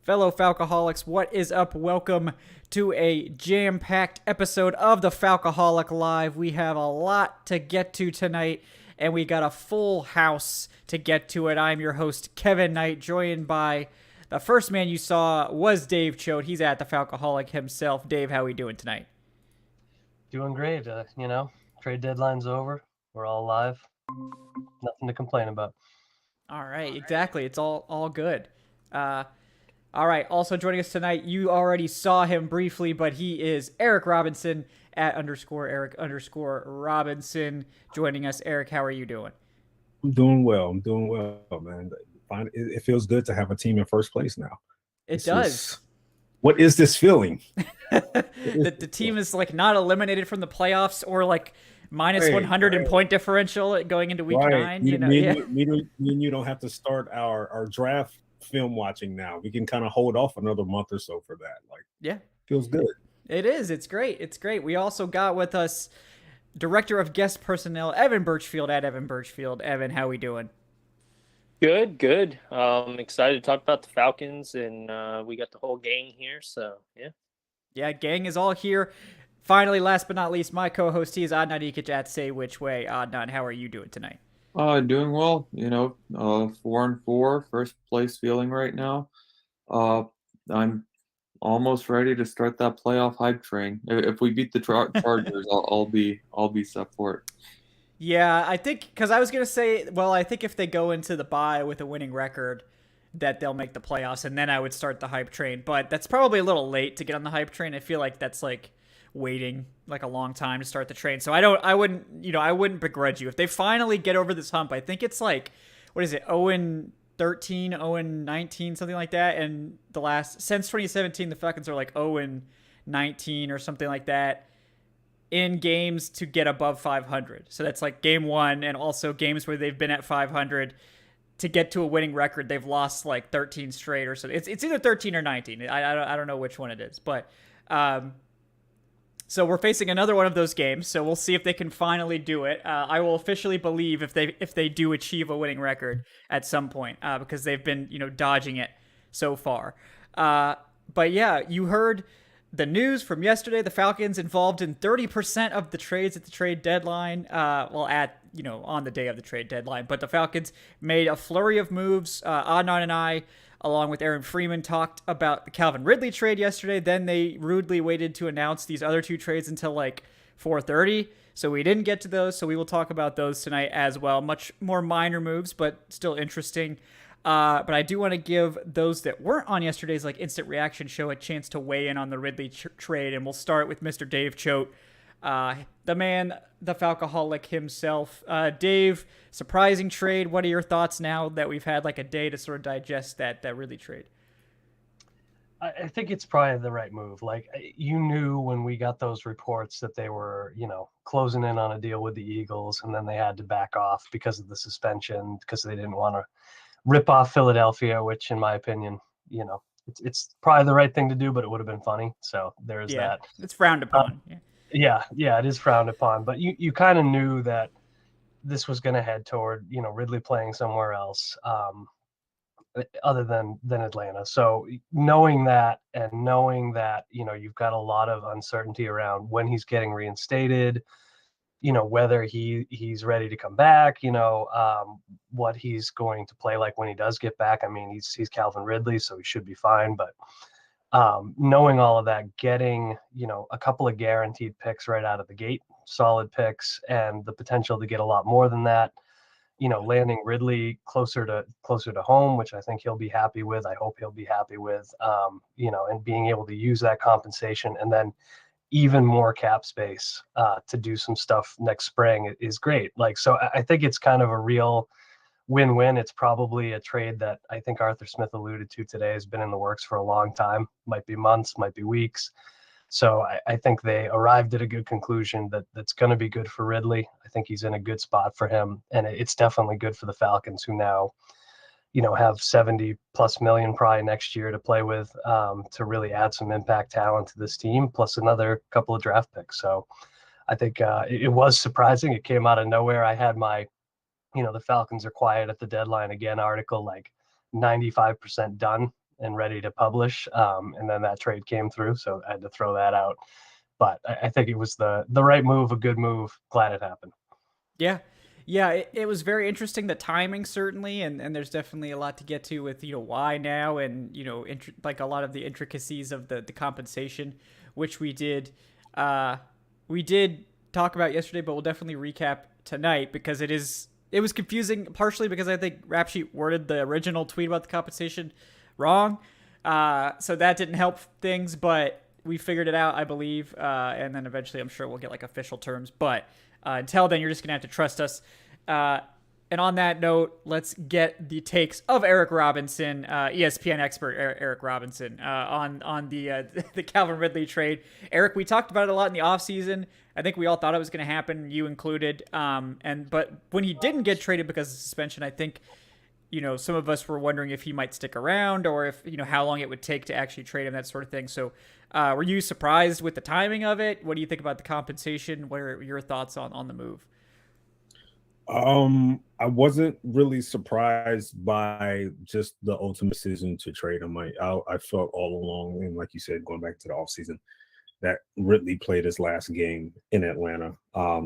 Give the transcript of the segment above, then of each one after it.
Fellow Falcoholics, what is up? Welcome to a jam-packed episode of the Falcoholic Live. We have a lot to get to tonight, and we got a full house to get to it. I'm your host, Kevin Knight, joined by the first man you saw was Dave Choate. He's at the Falcoholic himself. Dave, how are we doing tonight? Doing great. Trade deadline's over. We're all alive. Nothing to complain about. All right, exactly. It's all good. All right, also joining us tonight, you already saw him briefly, but he is Eric Robinson at _Eric_Robinson joining us. Eric, how are you doing? I'm doing well, man. It feels good to have a team in first place now. It does. What is this feeling? The team is like not eliminated from the playoffs or like minus 100 in point differential going into week 9. Me and you don't have to start our draft film watching now. We can kind of hold off another month or so for that. Feels good. It is. It's great. We also got with us Director of Guest Personnel, Evan Birchfield at Evan Birchfield. Evan, how we doing? Good. Excited to talk about the Falcons, and we got the whole gang here, so yeah. Yeah, gang is all here. Finally, last but not least, my co-host, he is Adnan Ikic at Say Which Way. Adnan, how are you doing tonight? Doing well. 4-4, first place feeling right now. I'm almost ready to start that playoff hype train. If we beat the Chargers, I'll be set for it. Yeah, I think because I was gonna say, well, I think if they go into the bye with a winning record, that they'll make the playoffs, and then I would start the hype train. But that's probably a little late to get on the hype train. I feel like that's like waiting like a long time to start the train. So I wouldn't begrudge you if they finally get over this hump. I think it's like, what is it, 0-13, 0-19, something like that. And since 2017, the Falcons are like 0-19 or something like that in games to get above 500. So that's like game 1, and also games where they've been at 500 to get to a winning record. They've lost like 13 straight or so. It's either 13 or 19. I don't know which one it is, but so we're facing another one of those games. So we'll see if they can finally do it. I will officially believe if they do achieve a winning record at some point, because they've been dodging it so far. But yeah, you heard the news from yesterday. The Falcons involved in 30% of the trades at the trade deadline. On the day of the trade deadline. But the Falcons made a flurry of moves. Adnan and I, along with Aaron Freeman, talked about the Calvin Ridley trade yesterday. Then they rudely waited to announce these other two trades until like 4:30. So we didn't get to those. So we will talk about those tonight as well. Much more minor moves, but still interesting. But I do want to give those that weren't on yesterday's like instant reaction show a chance to weigh in on the Ridley trade. And we'll start with Mr. Dave Choate, the man, the Falcoholic himself. Dave, surprising trade. What are your thoughts now that we've had like a day to sort of digest that Ridley trade? I think it's probably the right move. Like, you knew when we got those reports that they were, closing in on a deal with the Eagles, and then they had to back off because of the suspension, because they didn't want to rip off Philadelphia, which in my opinion, it's probably the right thing to do, but it would have been funny. So there's that. It's frowned upon. Yeah, it is frowned upon, but you kind of knew that this was going to head toward, Ridley playing somewhere else, other than Atlanta. So knowing that, you've got a lot of uncertainty around when he's getting reinstated, whether he's ready to come back, what he's going to play like when he does get back. I mean, he's Calvin Ridley, so he should be fine, but knowing all of that, getting, a couple of guaranteed picks right out of the gate, solid picks, and the potential to get a lot more than that, landing Ridley closer to home, which I think he'll be happy with. I hope he'll be happy with, and being able to use that compensation and then even more cap space to do some stuff next spring is great. Like, so I think it's kind of a real win-win. It's probably a trade that I think Arthur Smith alluded to today has been in the works for a long time, might be months, might be weeks. So I think they arrived at a good conclusion that's going to be good for Ridley. I think he's in a good spot for him, and it's definitely good for the Falcons, who now, have 70+ million probably next year to play with, to really add some impact talent to this team, plus another couple of draft picks. So I think it was surprising. It came out of nowhere. I had my, the Falcons are quiet at the deadline again article like 95% done and ready to publish. And then that trade came through, so I had to throw that out. But I think it was the right move, a good move. Glad it happened. Yeah. Yeah, it was very interesting, the timing certainly, and there's definitely a lot to get to with, why now, and, like a lot of the intricacies of the compensation, which we did talk about yesterday, but we'll definitely recap tonight because it was confusing, partially because I think Rap Sheet worded the original tweet about the compensation wrong. So that didn't help things, but we figured it out, I believe, and then eventually I'm sure we'll get like official terms, but until then, you're just going to have to trust us. And on that note, let's get the takes of Eric Robinson, ESPN expert Eric Robinson, on the Calvin Ridley trade. Eric, we talked about it a lot in the offseason. I think we all thought it was going to happen, you included. But when he didn't get traded because of suspension, I think some of us were wondering if he might stick around or if how long it would take to actually trade him, that sort of thing. So were you surprised with the timing of it? What do you think about the compensation? What are your thoughts on the move? I wasn't really surprised by just the ultimate decision to trade him. I felt all along, and like you said, going back to the offseason, that Ridley played his last game in Atlanta.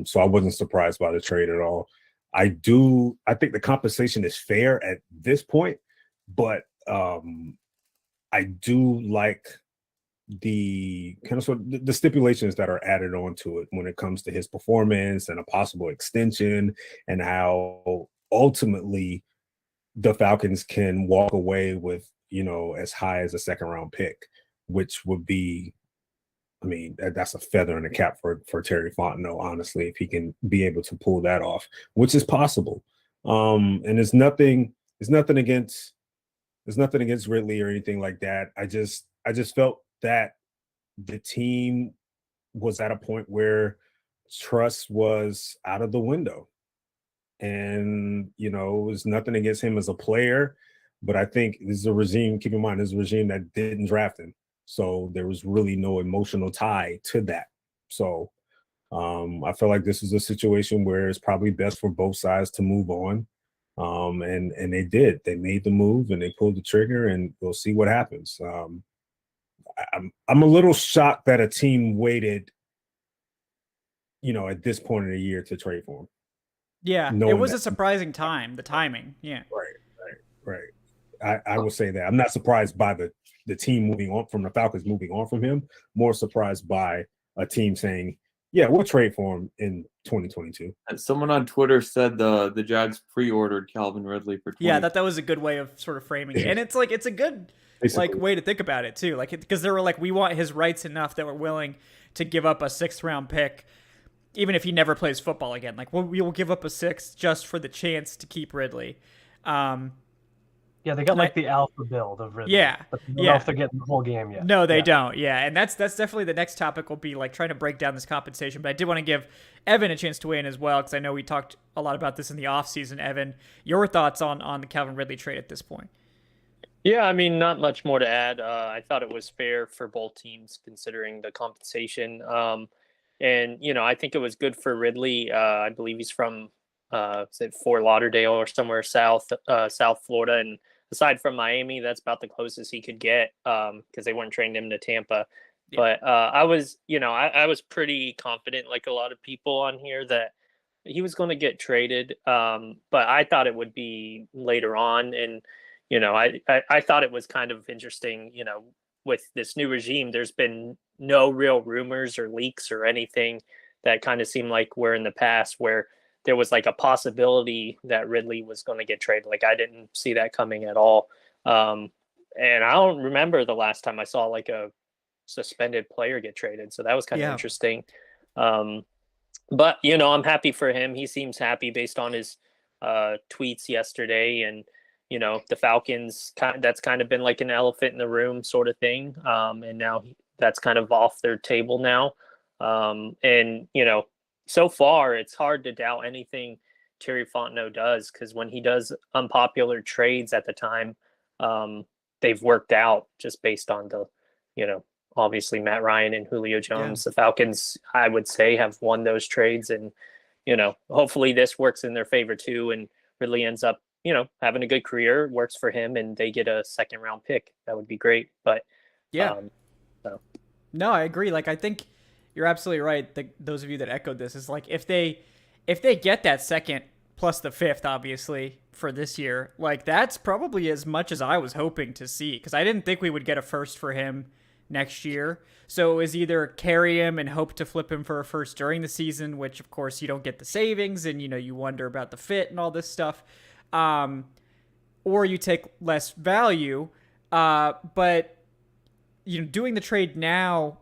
So I wasn't surprised by the trade at all. I think the compensation is fair at this point, but I do like the kind of sort of the stipulations that are added onto it when it comes to his performance and a possible extension, and how ultimately the Falcons can walk away with, as high as a second round pick, which would be, that's a feather in the cap for Terry Fontenot, honestly, if he can be able to pull that off, which is possible. And there's nothing against Ridley or anything like that. I just felt that the team was at a point where trust was out of the window. And, it was nothing against him as a player, but I think this is a regime, keep in mind, this is a regime that didn't draft him. So there was really no emotional tie to that. So I feel like this is a situation where it's probably best for both sides to move on. And they did. They made the move and they pulled the trigger, and we'll see what happens. I'm a little shocked that a team waited, at this point in the year to trade for him. Yeah, it was a surprising time, the timing. Yeah. Right. I will say that. I'm not surprised by the team moving on from the Falcons, moving on from him. More surprised by a team saying, yeah, we'll trade for him in 2022. Someone on Twitter said the Jags pre-ordered Calvin Ridley for 20. Yeah, that was a good way of sort of framing it. And it's a good way to think about it too. Because they were like, we want his rights enough that we're willing to give up a 6th round pick, even if he never plays football again. Like, we will give up a 6th just for the chance to keep Ridley. Yeah, they got the alpha build of Ridley. Yeah. But I don't know if they're getting the whole game yet. No, they don't. Yeah. And that's definitely the next topic will be trying to break down this compensation. But I did want to give Evan a chance to weigh in as well, because I know we talked a lot about this in the offseason. Evan, your thoughts on the Calvin Ridley trade at this point? Yeah, not much more to add. I thought it was fair for both teams considering the compensation. And, I think it was good for Ridley. I believe he's from Fort Lauderdale or somewhere South Florida. And aside from Miami, that's about the closest he could get because they weren't trading him to Tampa. Yeah. But I was pretty confident, like a lot of people on here, that he was going to get traded. But I thought it would be later on. And, I thought it was kind of interesting, with this new regime, there's been no real rumors or leaks or anything that kind of seemed like we're in the past where there was a possibility that Ridley was going to get traded. I didn't see that coming at all. And I don't remember the last time I saw a suspended player get traded. So that was kind of interesting. But, I'm happy for him. He seems happy based on his tweets yesterday. And, the Falcons, that's kind of been like an elephant in the room sort of thing. And now that's kind of off their table now. And, so far, it's hard to doubt anything Terry Fontenot does, because when he does unpopular trades at the time, they've worked out just based on the, obviously Matt Ryan and Julio Jones. Yeah. The Falcons, I would say, have won those trades. And, hopefully this works in their favor too. And Ridley ends up having a good career works for him and they get a second round pick, that would be great. But Yeah. So. No, I agree. Like, I think you're absolutely right. Those of you that echoed this is like, if they get that second plus the fifth, obviously, for this year, like, that's probably as much as I was hoping to see, because I didn't think we would get a first for him next year. So it was either carry him and hope to flip him for a first during the season, which of course you don't get the savings, and you wonder about the fit and all this stuff, or you take less value. But doing the trade now,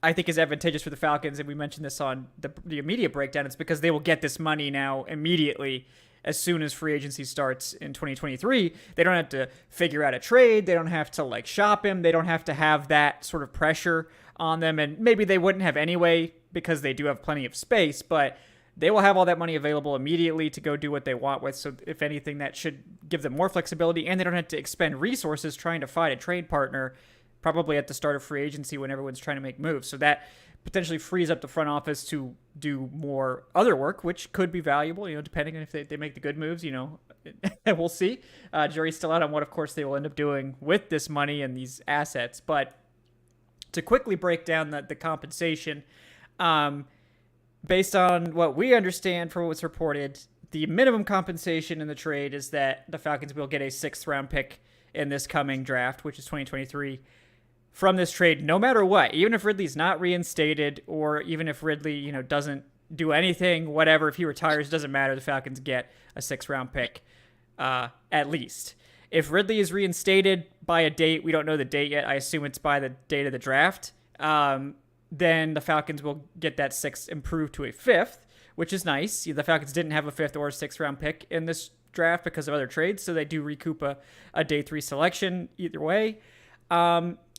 I think, is advantageous for the Falcons, and we mentioned this on the immediate breakdown. It's because they will get this money now immediately as soon as free agency starts in 2023. They don't have to figure out a trade. They don't have to like shop him. They don't have to have that sort of pressure on them, and maybe they wouldn't have anyway because they do have plenty of space, but they will have all that money available immediately to go do what they want with. So if anything, that should give them more flexibility, and they don't have to expend resources trying to find a trade partner probably at the start of free agency when everyone's trying to make moves. So that potentially frees up the front office to do more other work, which could be valuable, depending on if they make the good moves, we'll see. Jury's still out on what, of course, they will end up doing with this money and these assets. But to quickly break down the compensation, based on what we understand from what's reported, the minimum compensation in the trade is that the Falcons will get a 6th round pick in this coming draft, which is 2023. From this trade, no matter what, even if Ridley's not reinstated, or even if Ridley, doesn't do anything, whatever, if he retires, doesn't matter. The Falcons get a 6th round pick, at least. If Ridley is reinstated by a date, we don't know the date yet. I assume it's by the date of the draft. Then the Falcons will get that 6th improved to a 5th, which is nice. The Falcons didn't have a 5th or a 6th round pick in this draft because of other trades, so they do recoup a day 3 selection either way.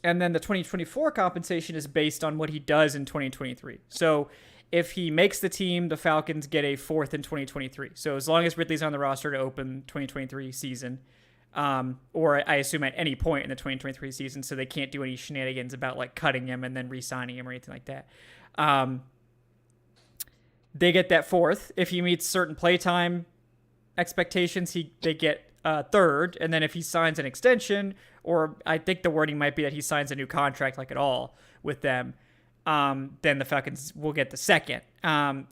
And then the 2024 compensation is based on what he does in 2023. So if he makes the team, the Falcons get a 4th in 2023. So as long as Ridley's on the roster to open 2023 season, or I assume at any point in the 2023 season, so they can't do any shenanigans about like cutting him and then re-signing him or anything like that. They get that 4th. If he meets certain playtime expectations, they get 3rd, and then if he signs an extension, or I think the wording might be that he signs a new contract like at all with them, then the Falcons will get the 2nd.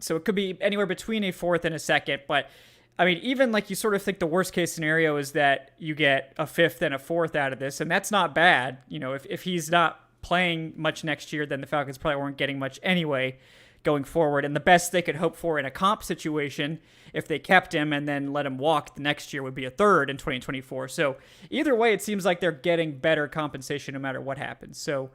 So it could be anywhere between a 4th and a 2nd, but I mean, even like you sort of think the worst case scenario is that you get a 5th and a 4th out of this, and that's not bad. If he's not playing much next year, then the Falcons probably weren't getting much anyway going forward. And the best they could hope for in a comp situation, if they kept him and then let him walk the next year, would be a 3rd in 2024. So either way, it seems like they're getting better compensation no matter what happens. So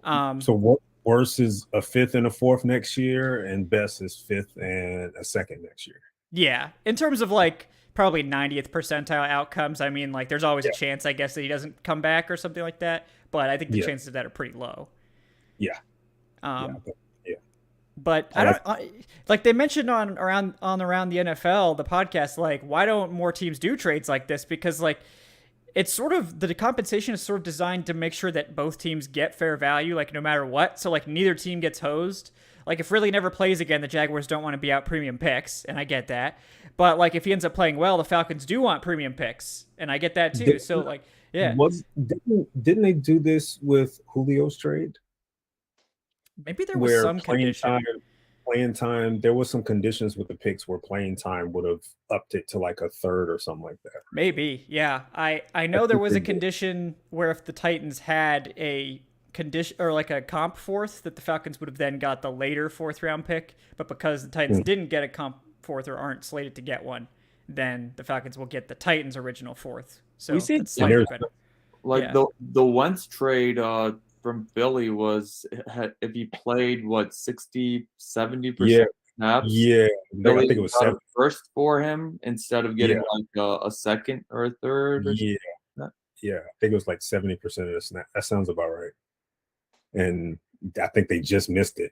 what worse is a 5th and a 4th next year, and best is 5th and a 2nd next year? Yeah, in terms of like probably 90th percentile outcomes, I mean, like there's always a chance, I guess, that he doesn't come back or something like that. But I think the chances of that are pretty low. Yeah. But I don't like they mentioned on around the NFL, the podcast, like, why don't more teams do trades like this? Because like it's sort of the compensation is sort of designed to make sure that both teams get fair value, like no matter what. So like neither team gets hosed. Like if Ridley never plays again, the Jaguars don't want to be out premium picks, and I get that. But like if he ends up playing well, the Falcons do want premium picks, and I get that too. So like, yeah. Didn't they do this with Julio's trade? Maybe there was some condition. Playing time, there was some conditions with the picks where playing time would have upped it to like a 3rd or something like that. Maybe, yeah. I know there was a condition where if the Titans had a condition or like a comp 4th, that the Falcons would have then got the later 4th round pick. But because the Titans didn't get a comp 4th or aren't slated to get one, then the Falcons will get the Titans' original 4th. So it's slightly better. Like the Wentz trade from Philly was, if he played 60-70% snaps, I think it was a 1st for him instead of getting like a 2nd or a 3rd. I think it was like 70% of the snap. That sounds about right. And I think they just missed it.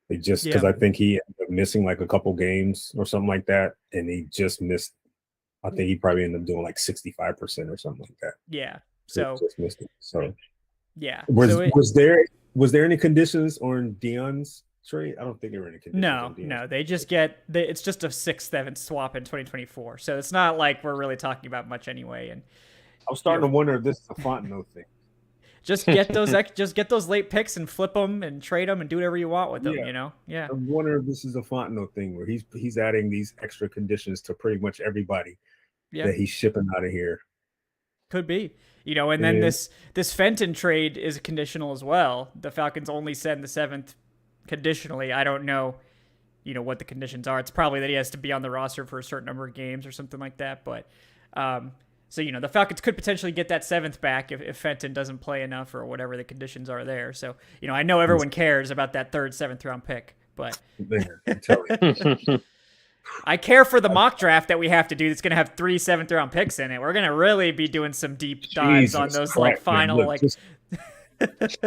Because I think he ended up missing like a couple games or something like that, and he just missed. I think he probably ended up doing like 65% or something like that. Yeah. So just missed it. So yeah. Was there any conditions on Deion's trade? I don't think they were in a condition. No. They just it's just a 6th-7th swap in 2024. So it's not like we're really talking about much anyway. And I'm starting to wonder if this is a Fontenot thing. just get those late picks and flip them and trade them and do whatever you want with them. You know, yeah. I wonder if this is a Fontenot thing where he's adding these extra conditions to pretty much everybody that he's shipping out of here. Could be, you know, and then this Fenton trade is conditional as well. The Falcons only send the 7th conditionally. I don't know, you know, what the conditions are. It's probably that he has to be on the roster for a certain number of games or something like that. But so, you know, the Falcons could potentially get that 7th back if Fenton doesn't play enough or whatever the conditions are there. So, you know, I know everyone cares about that 3rd, 7th round pick, but I'm telling you. I care for the mock draft that we have to do that's going to have 3 7th round picks in it. We're going to really be doing some deep dives on those like final, man, look,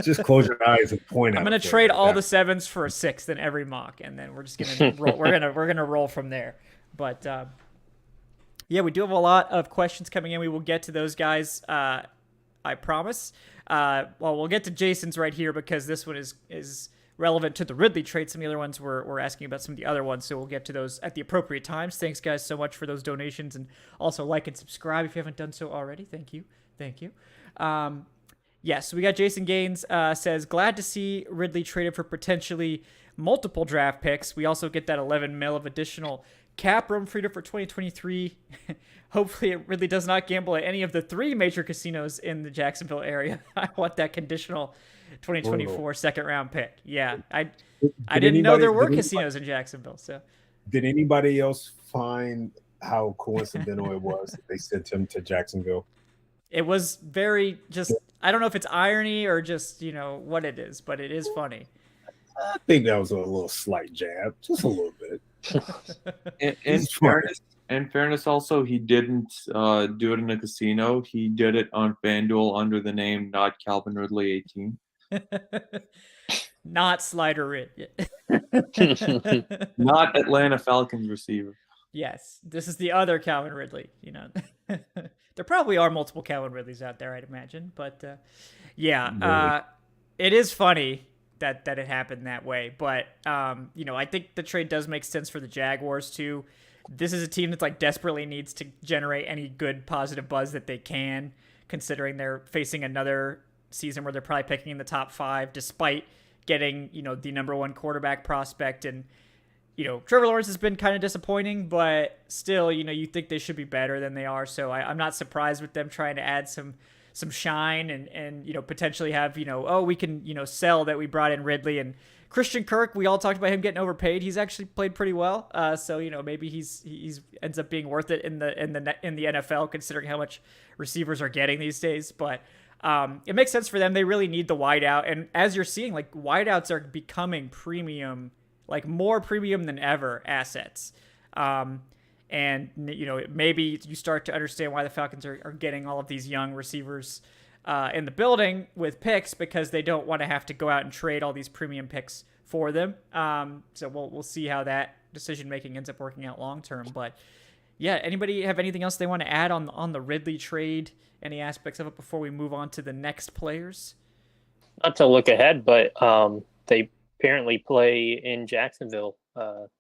just close your eyes and point. I'm going to trade all the 7s for a 6th in every mock, and then we're just going to roll. We're going to roll from there. But yeah, we do have a lot of questions coming in. We will get to those guys. I promise. Well, we'll get to Jason's right here because this one is relevant to the Ridley trade. Some of the other ones we're asking about some of the other ones, so we'll get to those at the appropriate times. Thanks, guys, so much for those donations, and also like and subscribe if you haven't done so already. Thank you. So we got Jason Gaines says, glad to see Ridley traded for potentially multiple draft picks. We also get that 11 mil of additional cap room freed up for 2023. Hopefully it really does not gamble at any of the 3 major casinos in the Jacksonville area. I want that conditional 2024 2nd round pick. Yeah, I didn't know there were casinos in Jacksonville. So did anybody else find how coincidental it was that they sent him to Jacksonville? It was very just, I don't know if it's irony or just, you know, what it is, but it is funny. I think that was a little slight jab, just a little bit. In fairness, also, he didn't do it in a casino. He did it on FanDuel under the name Not Calvin Ridley 18. Not Slider Rid. Not Atlanta Falcons receiver. Yes, this is the other Calvin Ridley. You know, there probably are multiple Calvin Ridleys out there, I'd imagine. But it is funny that it happened that way. But you know, I think the trade does make sense for the Jaguars too. This is a team that's like desperately needs to generate any good positive buzz that they can, considering they're facing another season where they're probably picking in the top 5, despite getting, you know, the number 1 quarterback prospect. And, you know, Trevor Lawrence has been kind of disappointing, but still, you know, you think they should be better than they are. So I'm not surprised with them trying to add some shine and, you know, potentially have, you know, oh, we can, you know, sell that we brought in Ridley. And Christian Kirk, we all talked about him getting overpaid. He's actually played pretty well. So, you know, maybe he's ends up being worth it in the NFL, considering how much receivers are getting these days. But it makes sense for them. They really need the wideout. And as you're seeing, like, wideouts are becoming premium, like more premium than ever assets. And, you know, maybe you start to understand why the Falcons are getting all of these young receivers in the building with picks, because they don't want to have to go out and trade all these premium picks for them. So we'll see how that decision-making ends up working out long-term. But, yeah, anybody have anything else they want to add on the Ridley trade? Any aspects of it before we move on to the next players? Not to look ahead, but they apparently play in Jacksonville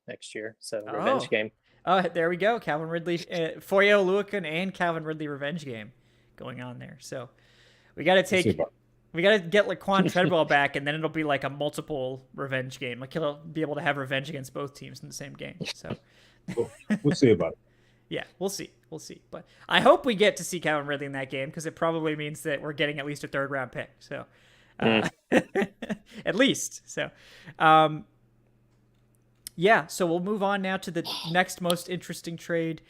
next year. So revenge game. Oh, there we go. Calvin Ridley, Foye Oluokun and Calvin Ridley revenge game going on there. So we got to get Laquan Treadwell back, and then it'll be like a multiple revenge game. Like he'll be able to have revenge against both teams in the same game. So we'll see about it. Yeah, we'll see. But I hope we get to see Calvin Ridley in that game, because it probably means that we're getting at least a 3rd round pick. So at least. So yeah, so we'll move on now to the next most interesting trade.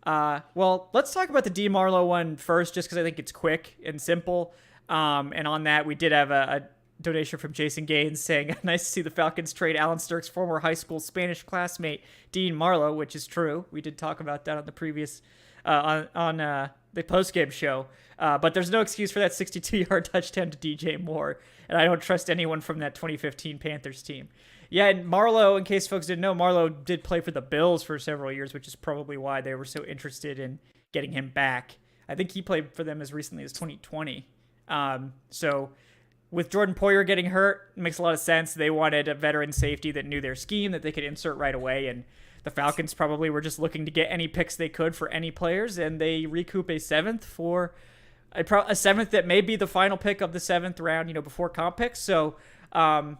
Well, let's talk about the Dean Marlowe one first, just because I think it's quick and simple. And on that, we did have a donation from Jason Gaines saying, nice to see the Falcons trade Alan Stirk's former high school Spanish classmate, Dean Marlowe, which is true. We did talk about that on the previous, on the postgame show. But there's no excuse for that 62-yard touchdown to DJ Moore. And I don't trust anyone from that 2015 Panthers team. Yeah, and Marlowe, in case folks didn't know, Marlowe did play for the Bills for several years, which is probably why they were so interested in getting him back. I think he played for them as recently as 2020. So with Jordan Poyer getting hurt, it makes a lot of sense. They wanted a veteran safety that knew their scheme that they could insert right away, and the Falcons probably were just looking to get any picks they could for any players, and they recoup a seventh for a seventh that may be the final pick of the 7th round, before comp picks. So, I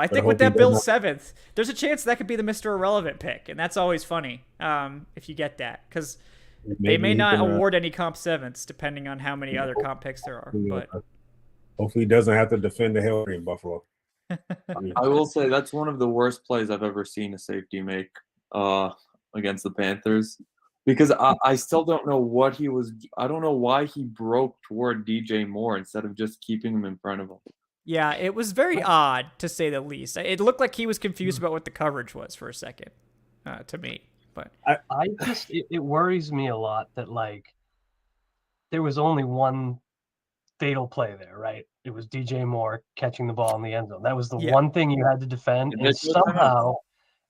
think with that Bills 7th, there's a chance that could be the Mr. Irrelevant pick, and that's always funny if you get that, because they may not award any comp 7ths depending on how many other comp picks there are. But hopefully he doesn't have to defend the hell in Buffalo. I will say that's one of the worst plays I've ever seen a safety make against the Panthers, because I still don't know what he was. I don't know why he broke toward DJ Moore instead of just keeping him in front of him. Yeah, it was very odd, to say the least. It looked like he was confused about what the coverage was for a second, to me. But it worries me a lot that, like, there was only one fatal play there, right? It was DJ Moore catching the ball in the end zone. That was the one thing you had to defend. And somehow,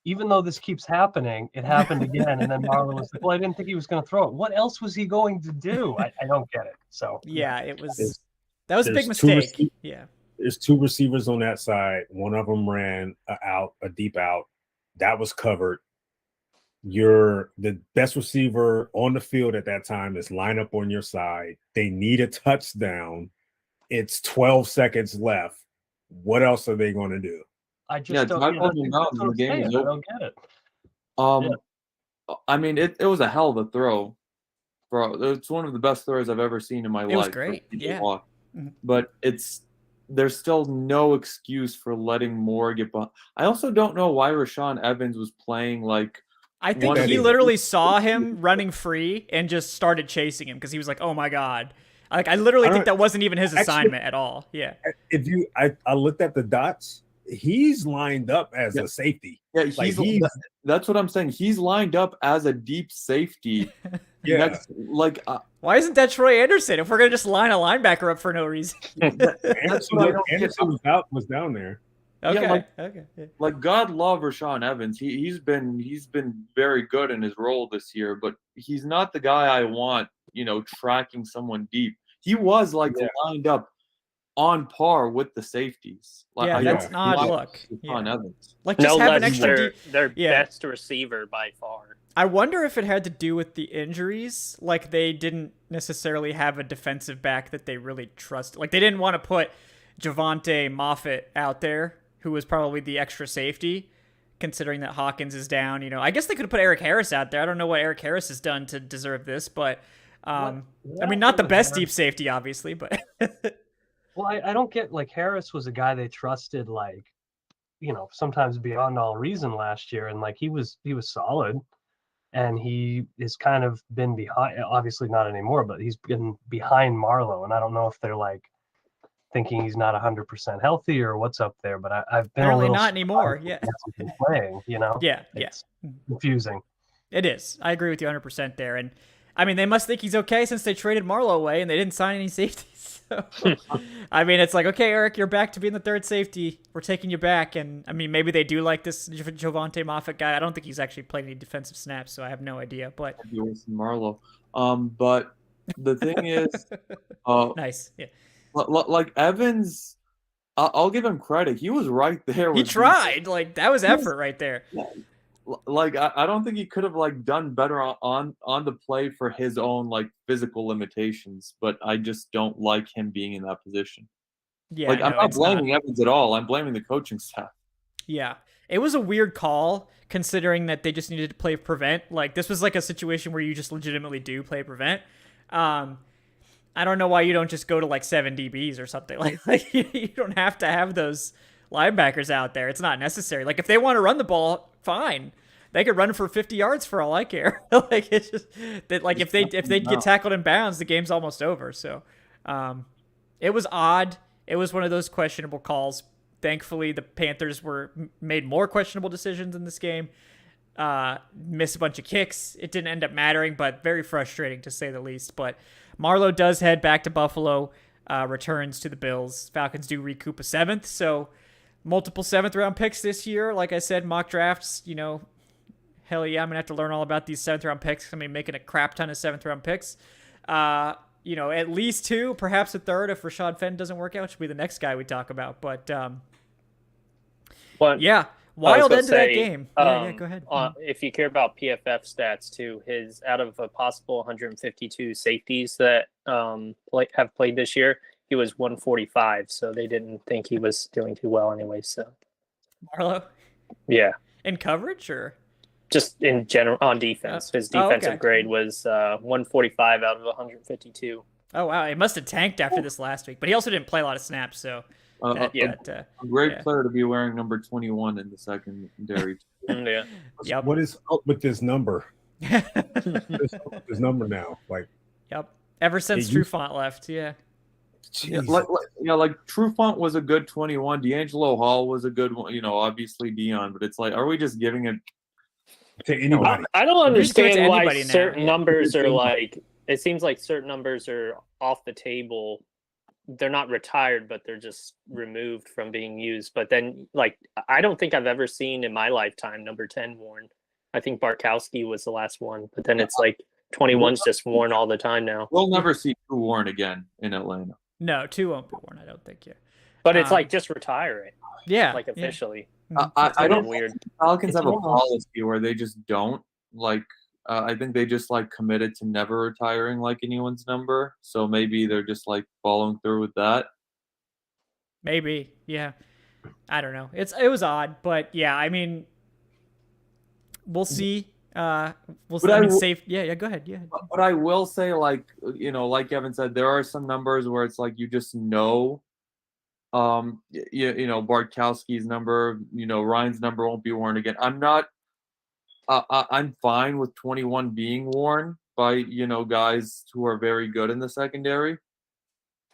even though this keeps happening, it happened again. And then Marlowe was like, well, I didn't think he was going to throw it. What else was he going to do? I don't get it. So yeah, that was a big mistake. Yeah. There's 2 receivers on that side. One of them ran a deep out. That was covered. The best receiver on the field at that time is lined up on your side. They need a touchdown. It's 12 seconds left. What else are they going to do? I just don't get it. I mean, it was a hell of a throw, bro. It's one of the best throws I've ever seen in my life. It was great. Yeah. But there's still no excuse for letting Moore get by. I also don't know why Rashaan Evans was playing like. I think he literally saw him running free and just started chasing him because he was like, "Oh my god!" Like I literally think that wasn't even his assignment at all. Yeah. I looked at the dots. He's lined up as a safety. Yeah, that's what I'm saying. He's lined up as a deep safety. Yeah. Why isn't that Troy Anderson? If we're gonna just line a linebacker up for no reason. Anderson was down there. Okay. Like God love Rashaan Evans. He's been very good in his role this year, but he's not the guy I want, tracking someone deep. He was lined up on par with the safeties. That's an odd look. Evans. Like just have an extra their best receiver by far. I wonder if it had to do with the injuries. Like they didn't necessarily have a defensive back that they really trusted. Like they didn't want to put Javonte Moffett out there, who was probably the extra safety, considering that Hawkins is down. I guess they could have put Eric Harris out there. I don't know what Eric Harris has done to deserve this, but I mean, not the best deep safety, obviously, but. Well, I don't get, like, Harris was a guy they trusted, like, sometimes beyond all reason last year, and like he was solid, and he has kind of been behind. Obviously not anymore, but he's been behind Marlowe, and I don't know if they're like thinking he's not 100% healthy or what's up there. But I've been apparently not anymore. Yeah, playing. Yeah, it's confusing. It is. I agree with you 100% there, and I mean they must think he's okay since they traded Marlowe away and they didn't sign any safeties. So, I mean, it's like, okay, Eric, you're back to being the third safety. We're taking you back. And, I mean, maybe they do like this Javonte Moffett guy. I don't think he's actually played any defensive snaps, so I have no idea. But Marlowe. But the thing is... nice. Yeah. Like, Evans, I'll give him credit. He was right there. He tried. Like, that was effort right there. Like, I don't think he could have done better on the play for his own physical limitations, but I just don't like him being in that position. Yeah, I'm not blaming Evans at all. I'm blaming the coaching staff. Yeah, it was a weird call considering that they just needed to play prevent. Like this was like a situation where you just legitimately do play prevent. I don't know why you don't just go to 7 DBs or something. Like you don't have to have those linebackers out there. It's not necessary. Like if they want to run the ball, fine. They could run for 50 yards for all I care. It's just that if they get tackled in bounds, the game's almost over. So it was odd. It was one of those questionable calls. Thankfully, the Panthers made more questionable decisions in this game. Missed a bunch of kicks. It didn't end up mattering, but very frustrating to say the least. But Marlowe does head back to Buffalo, returns to the Bills. Falcons do recoup a 7th, so multiple 7th round picks this year. Like I said, mock drafts, hell yeah, I'm going to have to learn all about these 7th round picks. I mean, making a crap ton of 7th round picks. at least 2, perhaps a third if Rashad Fenton doesn't work out, which will be the next guy we talk about. But yeah, wild end to that game. Yeah, go ahead. If you care about PFF stats too, his out of a possible 152 safeties that have played this year, he was 145. So they didn't think he was doing too well anyway. So Marlowe, yeah, in coverage or just in general on defense, his defensive grade was 145 out of 152. Oh wow, it must have tanked after this last week. But he also didn't play a lot of snaps, so. A great player to be wearing number 21 in the secondary. Yeah. Yep. What is up with this number? This number now, like. Yep. Ever since Trufant left, yeah. Like Trufant was a good 21. D'Angelo Hall was a good one. Obviously Dion, but it's like, are we just giving it to anybody? I don't understand why now. certain numbers are like. It seems like certain numbers are off the table. They're not retired, but they're just removed from being used. But then, I don't think I've ever seen in my lifetime number 10 worn. I think Bartkowski was the last one, but then it's like 21's just worn all the time now. We'll never see 2 worn again in Atlanta. No, 2 won't be worn, I don't think. Yeah, but it's just retire it. Yeah, officially. Yeah. I don't weird. Falcons have a policy where they just don't I think they just committed to never retiring anyone's number. So maybe they're just following through with that. Maybe, yeah. I don't know. It was odd, but yeah. I mean, we'll see. We'll see. Safe. Yeah. Go ahead. Yeah. But I will say, like Evan said, there are some numbers where it's you just know. Bartkowski's number. Ryan's number won't be worn again. I'm fine with 21 being worn by, guys who are very good in the secondary,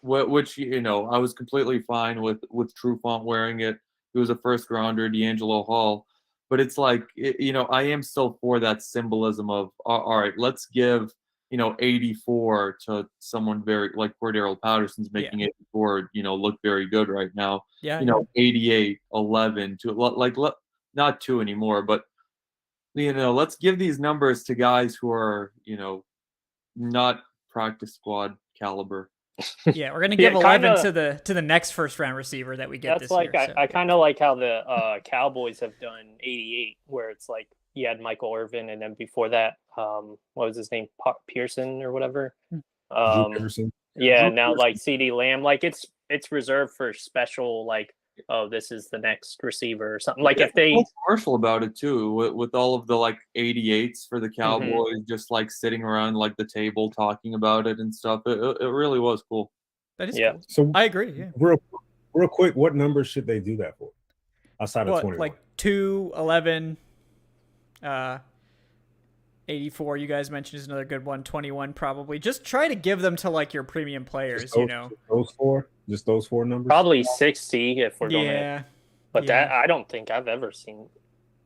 which, I was completely fine with Trufant wearing it. He was a first rounder, D'Angelo Hall. But it's I am still for that symbolism of, all right, let's give, 84 to someone very like Cordero Patterson's making 84, look very good right now. Yeah. 88, 11, to not 2 anymore, but let's give these numbers to guys who are, not practice squad caliber. Yeah, we're gonna give 11 to the next first round receiver that we get this year. I kind of like how the Cowboys have done 88, where it's you had Michael Irvin, and then before that, what was his name, Pearson or whatever. Pearson. Yeah, now CeeDee Lamb, it's reserved for special this is the next receiver or something. If they commercial about it too, with all of the 88s for the Cowboys, just sitting around the table talking about it and stuff. It really was cool. That is cool. So I agree. Yeah. Real quick, what numbers should they do that for? Outside of 21, 2, 11, 84. You guys mentioned is another good one. 21 probably. Just try to give them to your premium players. Just those 4 numbers. Probably 60 if we're going. But that I don't think I've ever seen.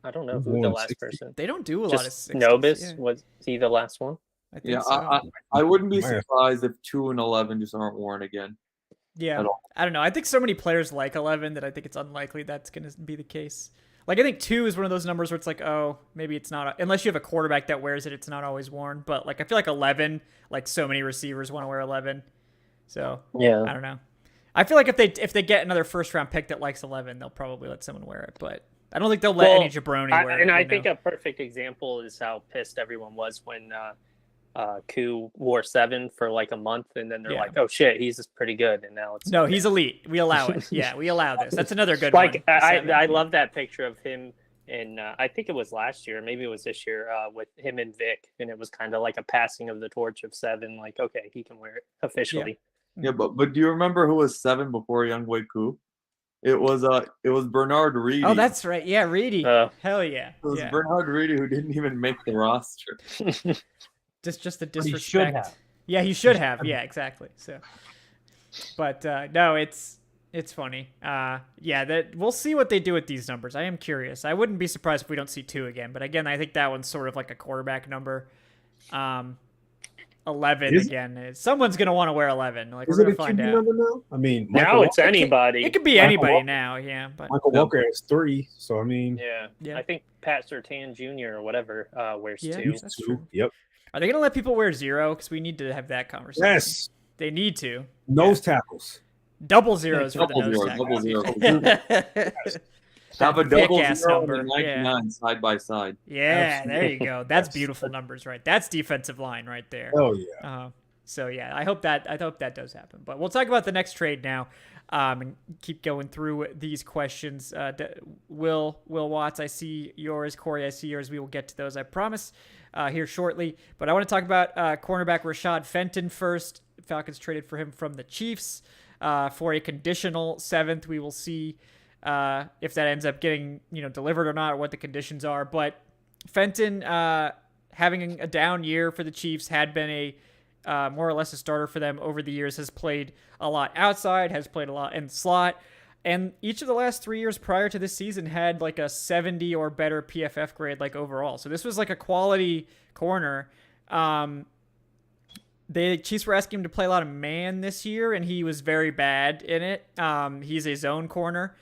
I don't know who the last 60? Person. They don't do a lot of 60s. Nobis was he the last one? I think so. I wouldn't be surprised if 2 and 11 just aren't worn again. Yeah, I don't know. I think so many players like 11 that I think it's unlikely that's going to be the case. I think 2 is one of those numbers where it's oh, maybe it's not, unless you have a quarterback that wears it, it's not always worn. But I feel 11, so many receivers want to wear 11. So yeah, I don't know. I feel if they get another first round pick that likes 11, they'll probably let someone wear it. But I don't think they'll let any jabroni wear it. And I think a perfect example is how pissed everyone was when Koo wore 7 for a month, and then they're oh shit, he's just pretty good, and now it's he's elite. We allow it. Yeah, we allow this. That's another good one. I love that picture of him, and I think it was last year, maybe it was this year, with him and Vic, and it was kind of a passing of the torch of 7. Okay, he can wear it officially. Yeah, but do you remember who was 7 before Younghoe Koo? It was Bernard Reedy. Oh, that's right. Yeah, Reedy. Hell yeah. It was Bernard Reedy who didn't even make the roster. Just the disrespect. He should have. Yeah, he should have. Yeah, exactly. So, but no, it's funny. We'll see what they do with these numbers. I am curious. I wouldn't be surprised if we don't see 2 again. But again, I think that one's sort of like a quarterback number. 11 again. Someone's gonna want to wear 11. We're gonna find out. Number now? I mean, now it's anybody. It could be anybody now. Yeah, but Michael Walker has 3. So I mean, yeah. I think Pat Surtain Jr. or whatever wears 2. That's true. Yep. Are they going to let people wear 0? Because we need to have that conversation. Yes. They need to. Nose tackles. Double zeros for the Double nose zero, tackles. Have a That double thick-ass zero number. and a 99 side by side. Yeah, there you go. That's Yes. beautiful numbers, right? That's defensive line right there. Oh yeah. So yeah, I hope that does happen. But we'll talk about the next trade now, and keep going through these questions. Will Watts, I see yours. Corey, I see yours. We will get to those, I promise, here shortly. But I want to talk about cornerback Rashad Fenton first. Falcons traded for him from the Chiefs for a conditional 7th. We will see if that ends up getting delivered or not, or what the conditions are. But Fenton, having a down year for the Chiefs, had been a more or less a starter for them over the years, has played a lot outside, has played a lot in slot, and each of the last 3 years prior to this season had like a 70 or better PFF grade, like overall. So this was like a quality corner. The Chiefs were asking him to play a lot of man this year, and he was very bad in it. He's a zone corner,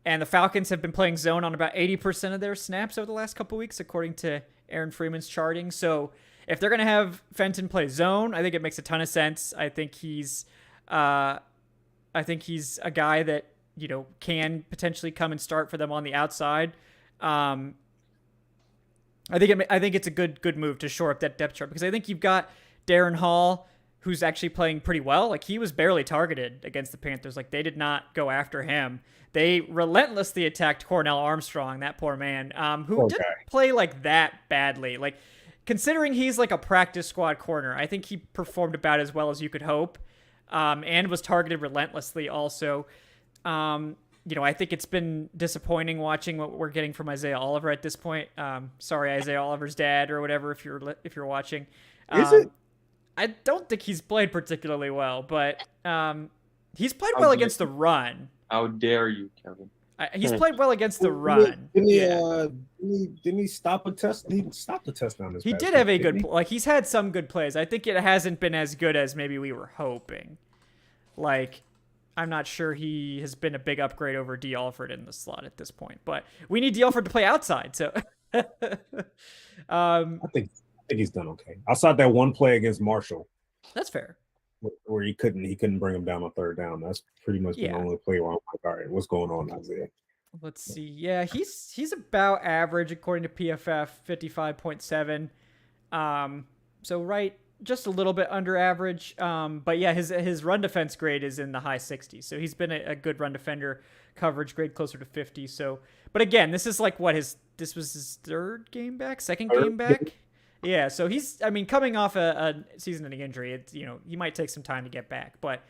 and the Falcons have been playing zone on about 80% of their snaps over the last couple weeks, according to Aaron Freeman's charting. So if they're going to have Fenton play zone, I think it makes a ton of sense. I think he's a guy that, can potentially come and start for them on the outside. I think it's a good move to shore up that depth chart, because I think you've got Darren Hall, who's actually playing pretty well. Like, he was barely targeted against the Panthers. Like, they did not go after him. They relentlessly attacked Cornell Armstrong, that poor man, who didn't play like that badly. Like, considering he's like a practice squad corner, I think he performed about as well as you could hope, and was targeted relentlessly also. I think it's been disappointing watching what we're getting from Isaiah Oliver at this point. Sorry, Isaiah Oliver's dad or whatever, if you're watching. Is it? I don't think he's played particularly well, but he's played well against the run. How dare you, Kevin? He's played well against the run. Didn't he stop a test? He stopped the test on this. He did have a good, like, he's had some good plays. I think it hasn't been as good as maybe we were hoping. Like, I'm not sure he has been a big upgrade over D. Alford in the slot at this point, but we need D. Alford to play outside. So, I think he's done okay. Outside that one play against Marshall, that's fair. Where he couldn't bring him down on 3rd down. That's pretty much the only play where I'm like, all right, what's going on, Isaiah? Let's see. Yeah, he's about average according to PFF, 55.7. So right, just a little bit under average. But yeah, his run defense grade is in the high 60s. So he's been a good run defender. Coverage grade closer to 50. So, but again, this is like this was his 3rd game back, 2nd game back. Yeah, so he's, coming off a season-ending injury, it's, he might take some time to get back. But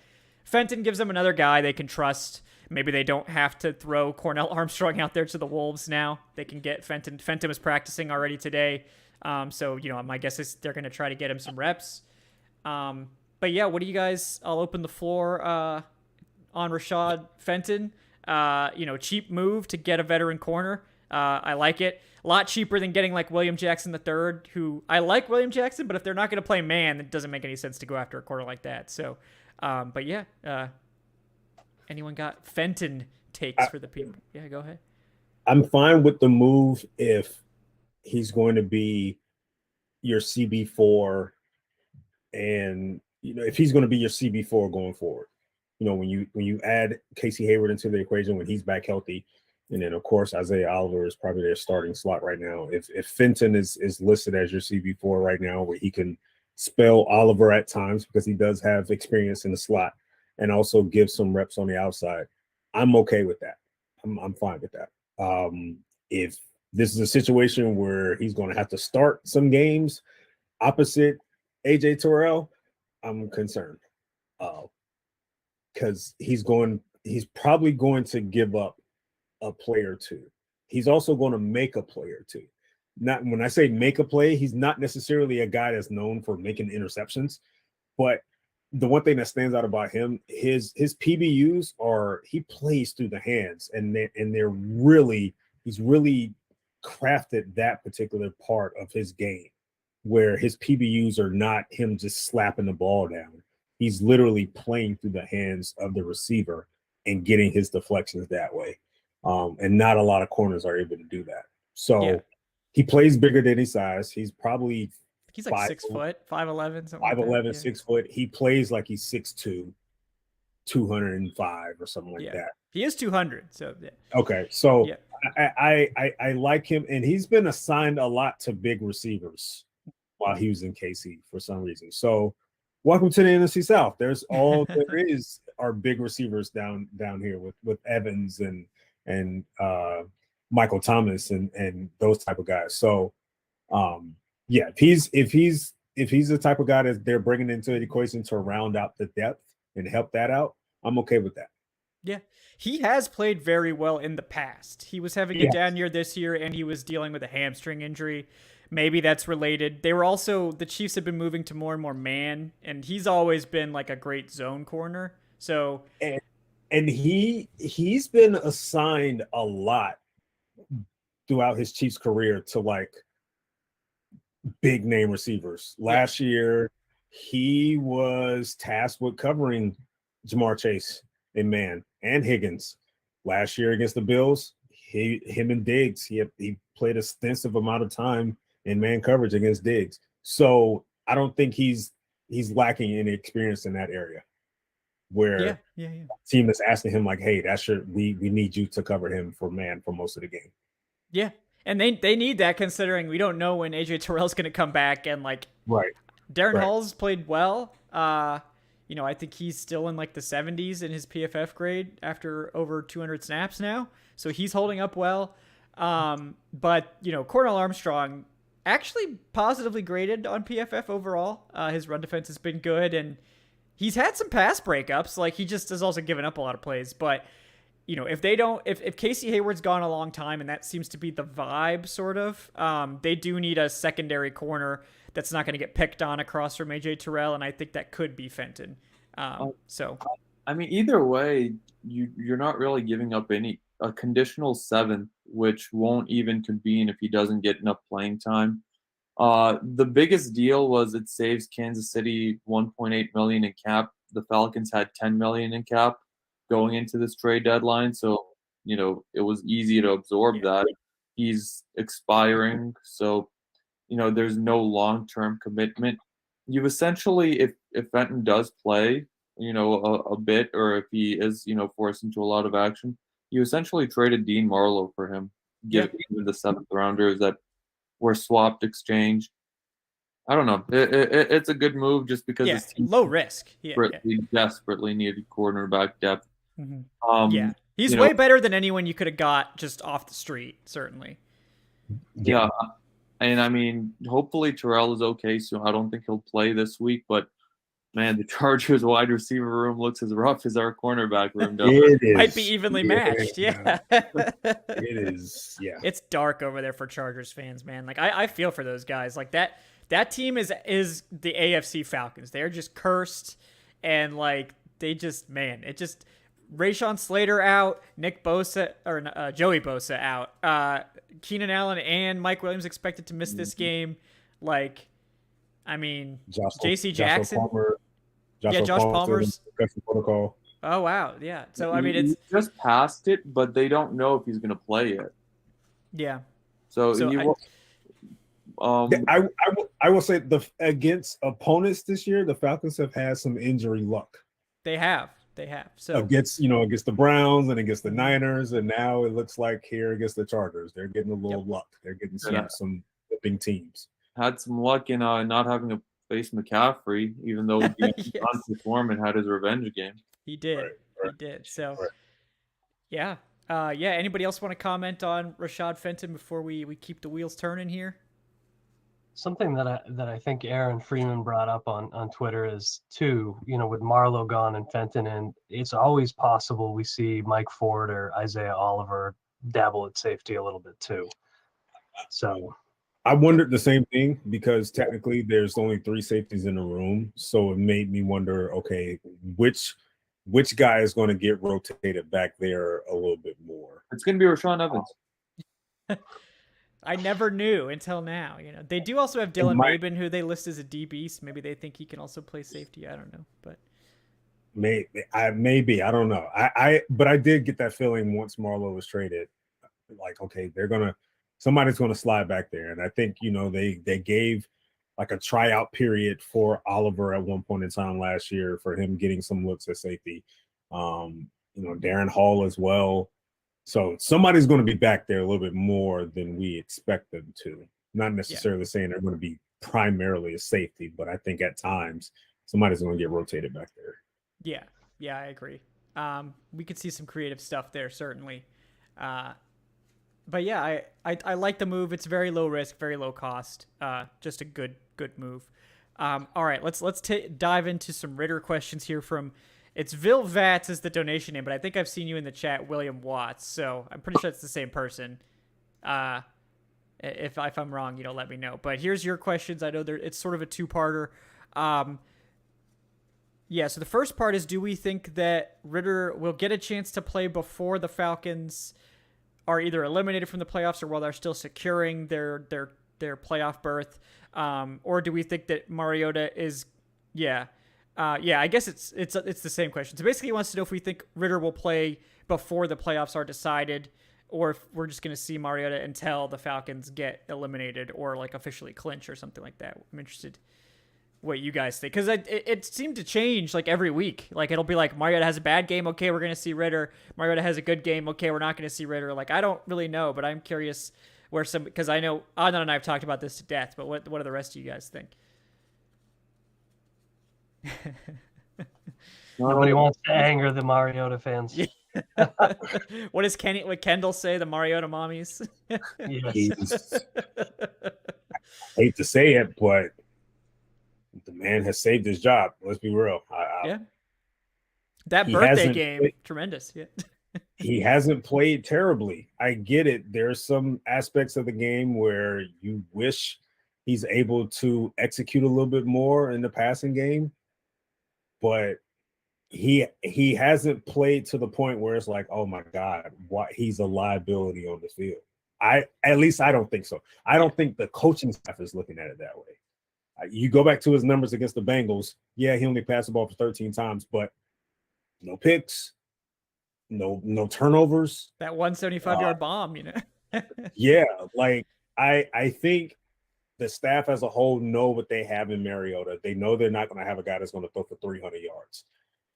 Fenton gives them another guy they can trust. Maybe they don't have to throw Cornell Armstrong out there to the Wolves now. They can get Fenton. Fenton was practicing already today. So, my guess is they're going to try to get him some reps. But yeah, what do you guys, I'll open the floor on Rashad Fenton. Cheap move to get a veteran corner. I like it. A lot cheaper than getting like William Jackson III, who I like William Jackson, but if they're not going to play man, it doesn't make any sense to go after a corner like that. So, but yeah, anyone got Fenton takes for the people? Yeah, go ahead. I'm fine with the move if he's going to be your CB4, and if he's going to be your CB4 going forward. When you add Casey Hayward into the equation when he's back healthy. And then, of course, Isaiah Oliver is probably their starting slot right now. If Fenton is listed as your CB4 right now, where he can spell Oliver at times because he does have experience in the slot and also give some reps on the outside, I'm okay with that. I'm fine with that. If this is a situation where he's going to have to start some games opposite AJ Terrell, I'm concerned because he's probably going to give up a play or two. He's also going to make a play or two. Not when I say make a play, he's not necessarily a guy that's known for making interceptions, but the one thing that stands out about him, his PBUs are, he plays through the hands, and he's really crafted that particular part of his game where his PBUs are not him just slapping the ball down. He's literally playing through the hands of the receiver and getting his deflections that way. And not a lot of corners are able to do that. So he plays bigger than his size. He's probably He's like 6 foot, 5'11", something 5'11", like that. 6 foot. He plays like he's 6'2", 205 or something like that. He is 200. So yeah. Okay, so I like him, and he's been assigned a lot to big receivers while he was in KC for some reason. So welcome to the NFC South. There's all there is are big receivers down here with Evans and Michael Thomas and those type of guys. So yeah, if he's the type of guy that they're bringing into the equation to round out the depth and help that out, I'm okay with that. Yeah, he has played very well in the past. He was having a down year this year, and he was dealing with a hamstring injury. Maybe that's related. They were also, the Chiefs have been moving to more and more man, and he's always been like a great zone corner. So and he's been assigned a lot throughout his Chiefs career to like big name receivers. Last year, he was tasked with covering Jamar Chase in man and Higgins. Last year against the Bills, him and Diggs, he played an extensive amount of time in man coverage against Diggs. So I don't think he's lacking any experience in that area where team is asking him like, hey, we need you to cover him for man for most of the game. Yeah. And they need that, considering we don't know when AJ Terrell's going to come back, and like Darren Hall's played well. I think he's still in like the 70s in his PFF grade after over 200 snaps now. So he's holding up well. But Cornell Armstrong actually positively graded on PFF overall. His run defense has been good, and he's had some pass breakups. Like, he just has also given up a lot of plays. But if Casey Hayward's gone a long time, and that seems to be the vibe sort of, they do need a secondary corner that's not going to get picked on across from AJ Terrell, and I think that could be Fenton. So, I mean, either way, you're not really giving up a conditional 7th, which won't even convene if he doesn't get enough playing time. The biggest deal was it saves Kansas City $1.8 million in cap. The Falcons had $10 million in cap going into this trade deadline, so it was easy to absorb that. He's expiring, so there's no long-term commitment. You essentially, if Fenton does play, a bit, or if he is, forced into a lot of action, you essentially traded Dean Marlowe for him, giving him the 7th rounders that were swapped, exchanged. I don't know. It's a good move just because it's low risk. Desperately needed cornerback depth. Mm-hmm. He's way better than anyone you could have got just off the street, certainly. Yeah. And I mean, hopefully Terrell is okay soon. I don't think he'll play this week, but man, the Chargers wide receiver room looks as rough as our cornerback room does. It is. Might be evenly matched. Yeah. It is. Yeah. It's dark over there for Chargers fans, man. Like, I feel for those guys. Like, that team is the AFC Falcons. They're just cursed, and like Rashawn Slater out, Nick Bosa or Joey Bosa out, Keenan Allen and Mike Williams expected to miss this game. Like, I mean, J.C. Jackson, Josh Palmer's protocol. Oh wow, yeah. So I mean, it's just passed it, but they don't know if he's going to play yet. Yeah. I will say against opponents this year, the Falcons have had some injury luck. They have. So against the Browns and against the Niners, and now it looks like here against the Chargers, they're getting a little luck. They're getting some flipping teams. Had some luck in not having to face McCaffrey, even though he performed and had his revenge game. He did. He did. So, yeah. Anybody else want to comment on Rashad Fenton before we keep the wheels turning here? Something that I think Aaron Freeman brought up on Twitter is too, with Marlowe gone and Fenton, and it's always possible we see Mike Ford or Isaiah Oliver dabble at safety a little bit too. So I wondered the same thing, because technically there's only 3 safeties in the room, so it made me wonder, okay, which guy is going to get rotated back there a little bit more? It's going to be Rashaan Evans. I never knew until now. They do also have Dylan Mabin, who they list as a DB, so maybe they think he can also play safety. I don't know, but maybe I don't know. But I did get that feeling once Marlowe was traded, like, okay, somebody's gonna slide back there, and I think they gave like a tryout period for Oliver at one point in time last year for him getting some looks at safety. Darren Hall as well. So somebody's going to be back there a little bit more than we expect them to. Not necessarily saying they're going to be primarily a safety, but I think at times somebody's going to get rotated back there. Yeah, I agree. We could see some creative stuff there, certainly. But yeah, I like the move. It's very low risk, very low cost. Just a good move. All right, let's dive into some Ritter questions here from. It's Vil Vats is the donation name, but I think I've seen you in the chat, William Watts. So I'm pretty sure it's the same person. If I'm wrong, let me know. But here's your questions. I know it's sort of a two-parter. So the first part is, do we think that Ritter will get a chance to play before the Falcons are either eliminated from the playoffs or while they're still securing their playoff berth? Or do we think that Mariota is I guess it's the same question. So basically he wants to know if we think Ritter will play before the playoffs are decided, or if we're just going to see Mariota until the Falcons get eliminated or like officially clinch or something like that. I'm interested what you guys think, because it seemed to change like every week. Like it'll be like Mariota has a bad game, okay, we're going to see Ritter. Mariota has a good game, okay, we're not going to see Ritter. Like I don't really know, but I'm curious because I know Adnan and I have talked about this to death, but what do the rest of you guys think? Nobody wants to anger the Mariota fans. What does Kendall say? The Mariota mommies. Yes. I hate to say it, but the man has saved his job. Let's be real. That birthday game, tremendous. Yeah. He hasn't played terribly. I get it. There's some aspects of the game where you wish he's able to execute a little bit more in the passing game, but he hasn't played to the point where it's like, oh my God, what, he's a liability on the field. At least I don't think so. I don't think the coaching staff is looking at it that way. You go back to his numbers against the Bengals. Yeah, he only passed the ball for 13 times, but no picks, no turnovers. That 175-yard bomb, Yeah, like I think the staff as a whole know what they have in Mariota. They know they're not going to have a guy that's going to throw for 300 yards.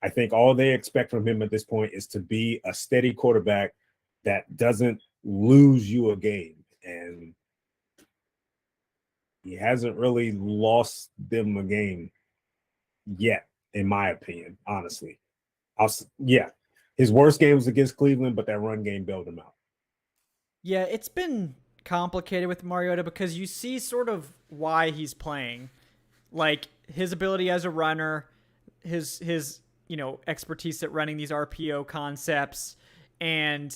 I think all they expect from him at this point is to be a steady quarterback that doesn't lose you a game. And he hasn't really lost them a game yet, in my opinion, honestly. His worst game was against Cleveland, but that run game bailed him out. Yeah, it's been complicated with Mariota because you see sort of why he's playing. Like his ability as a runner, his expertise at running these RPO concepts, and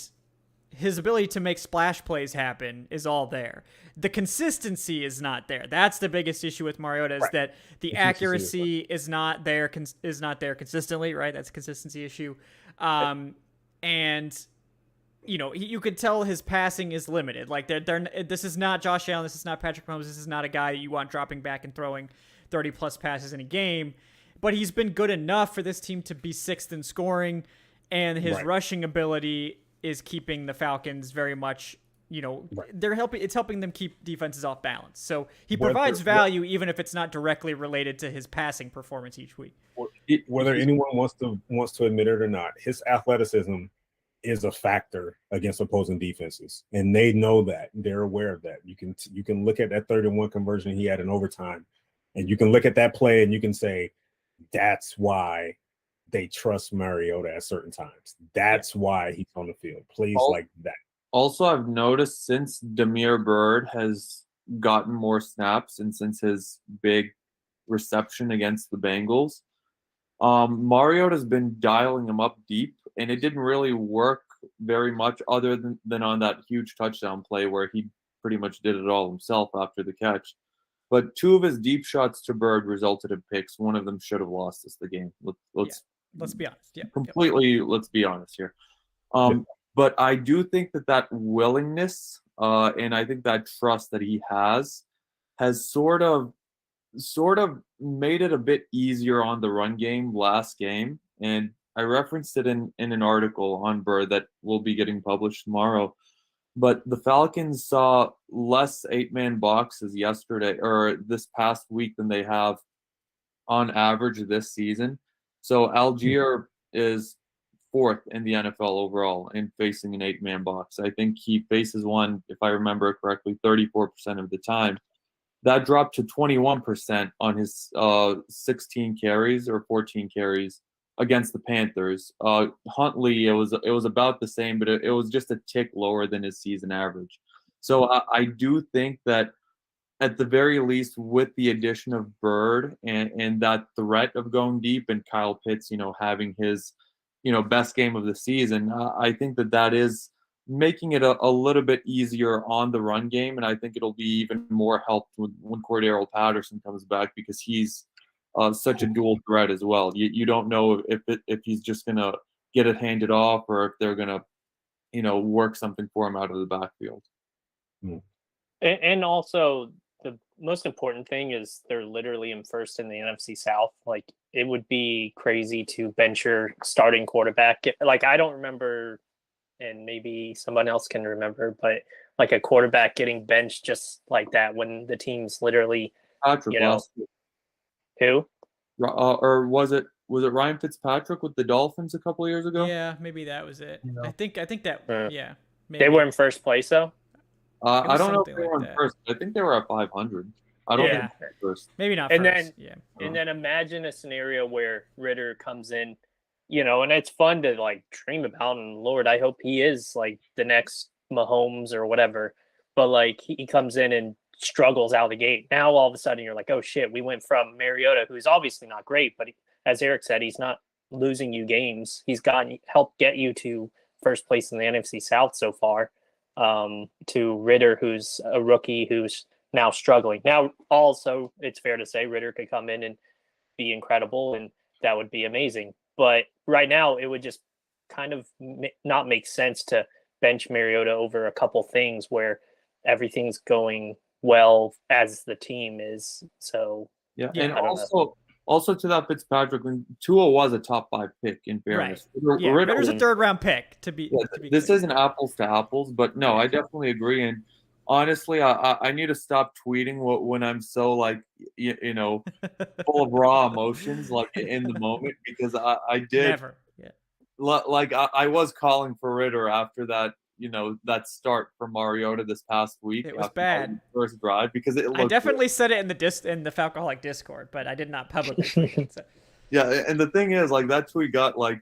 his ability to make splash plays happen is all there. The consistency is not there. That's the biggest issue with Mariota, is right. That the accuracy is not there consistently, right? That's a consistency issue. And you could tell his passing is limited. Like this is not Josh Allen, this is not Patrick Mahomes, this is not a guy that you want dropping back and throwing 30 plus passes in a game. But he's been good enough for this team to be sixth in scoring, and his rushing ability is keeping the Falcons very much, it's helping them keep defenses off balance. So he provides value even if it's not directly related to his passing performance each week. Whether anyone wants to admit it or not, his athleticism is a factor against opposing defenses, and they know that. They're aware of that. You can look at that 3-1 conversion he had in overtime, and you can look at that play and you can say, that's why they trust Mariota at certain times. That's why he's on the field. Plays like that. Also, I've noticed since Damiere Byrd has gotten more snaps and since his big reception against the Bengals, Mariota's been dialing him up deep, and it didn't really work very much other than on that huge touchdown play where he pretty much did it all himself after the catch. But two of his deep shots to Bird resulted in picks. One of them should have lost us the game. Let's be honest. Yeah, let's be honest here. But I do think that willingness and I think that trust that he has sort of made it a bit easier on the run game last game. And I referenced it in an article on Bird that will be getting published tomorrow. but the Falcons saw less 8-man boxes yesterday or this past week than they have on average this season. So Algier is 4th in the NFL overall in facing an 8-man box. I think he faces one, if I remember correctly, 34% of the time. That dropped to 21% on his 16 carries or 14 carries against the Panthers. Huntley, it was about the same, but it was just a tick lower than his season average. So I do think that at the very least, with the addition of Bird and that threat of going deep and Kyle Pitts, having his, best game of the season, I think that is making it a little bit easier on the run game. And I think it'll be even more helped when Cordero Patterson comes back, because he's such a dual threat as well. You don't know if he's just going to get it handed off or if they're going to, work something for him out of the backfield. And also, the most important thing is they're literally in first in the NFC South. Like, it would be crazy to bench your starting quarterback. Like, I don't remember, and maybe someone else can remember, but like a quarterback getting benched just like that when the team's literally, Patrick last year. Who? Or was it Ryan Fitzpatrick with the Dolphins a couple of years ago? Yeah, maybe that was it. I think that yeah. Maybe. They were in first place though. I don't know if they were in first. I think they were at 500. I don't think they were first. Maybe not and first. And then imagine a scenario where Ritter comes in, and it's fun to like dream about. And Lord, I hope he is like the next Mahomes or whatever. But like he comes in and struggles out of the gate. Now all of a sudden you're like, oh shit, we went from Mariota, who's obviously not great, but as Eric said, he's not losing you games. He's helped get you to first place in the NFC South so far. To Ritter, who's a rookie who's now struggling. Now, also, it's fair to say Ritter could come in and be incredible, and that would be amazing. But right now, it would just kind of not make sense to bench Mariota over a couple things where everything's going well as the team is. So, yeah. And also to that Fitzpatrick, Tua was a top 5 pick in fairness. Right. Ritter's a 3rd round pick to be. This isn't apples to apples, but no, I definitely agree. And honestly, I need to stop tweeting when I'm so like full of raw emotions like in the moment, because I did never. Yeah. Like I was calling for Ritter after that. That start from Mariota this past week. It was bad. First drive, because I definitely said it in the Falcoholic Discord, but I did not publicly tweet it. So. Yeah, and the thing is, like, that tweet got like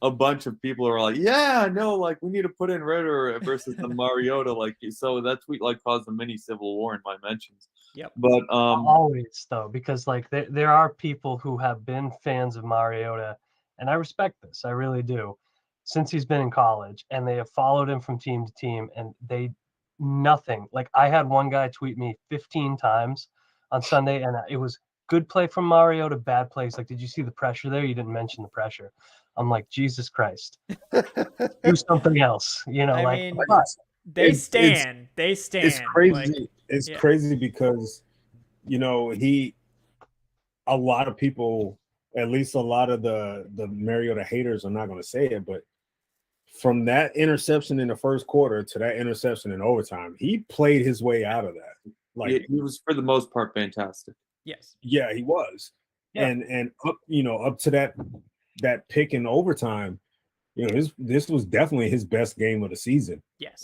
a bunch of people are like, yeah, no, like we need to put in Ritter versus the Mariota, like, so that tweet like caused a mini civil war in my mentions. Yep. But always though, because like there are people who have been fans of Mariota, and I respect this, I really do, since he's been in college, and they have followed him from team to team, and nothing. Like, I had one guy tweet me 15 times on Sunday, and it was good play from Mariota, bad plays. Like, did you see the pressure there? You didn't mention the pressure. I'm like, Jesus Christ, do something else. I mean, they stand. It's crazy. It's crazy because, a lot of people, at least a lot of the Mariota haters are not going to say it, but from that interception in the first quarter to that interception in overtime, he played his way out of that. Like, he was for the most part fantastic. Yes. Yeah, he was. Yeah. And up to that pick in overtime, this was definitely his best game of the season. Yes.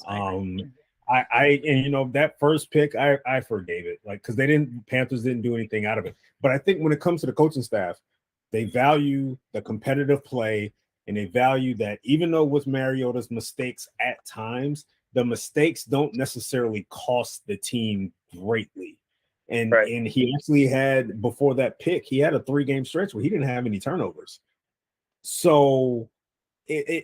That first pick, I forgave it, like, because Panthers didn't do anything out of it. But I think when it comes to the coaching staff, they value the competitive play, and they value that even though with Mariota's mistakes at times, the mistakes don't necessarily cost the team greatly. And he actually had, before that pick, he had a 3-game stretch where he didn't have any turnovers. So I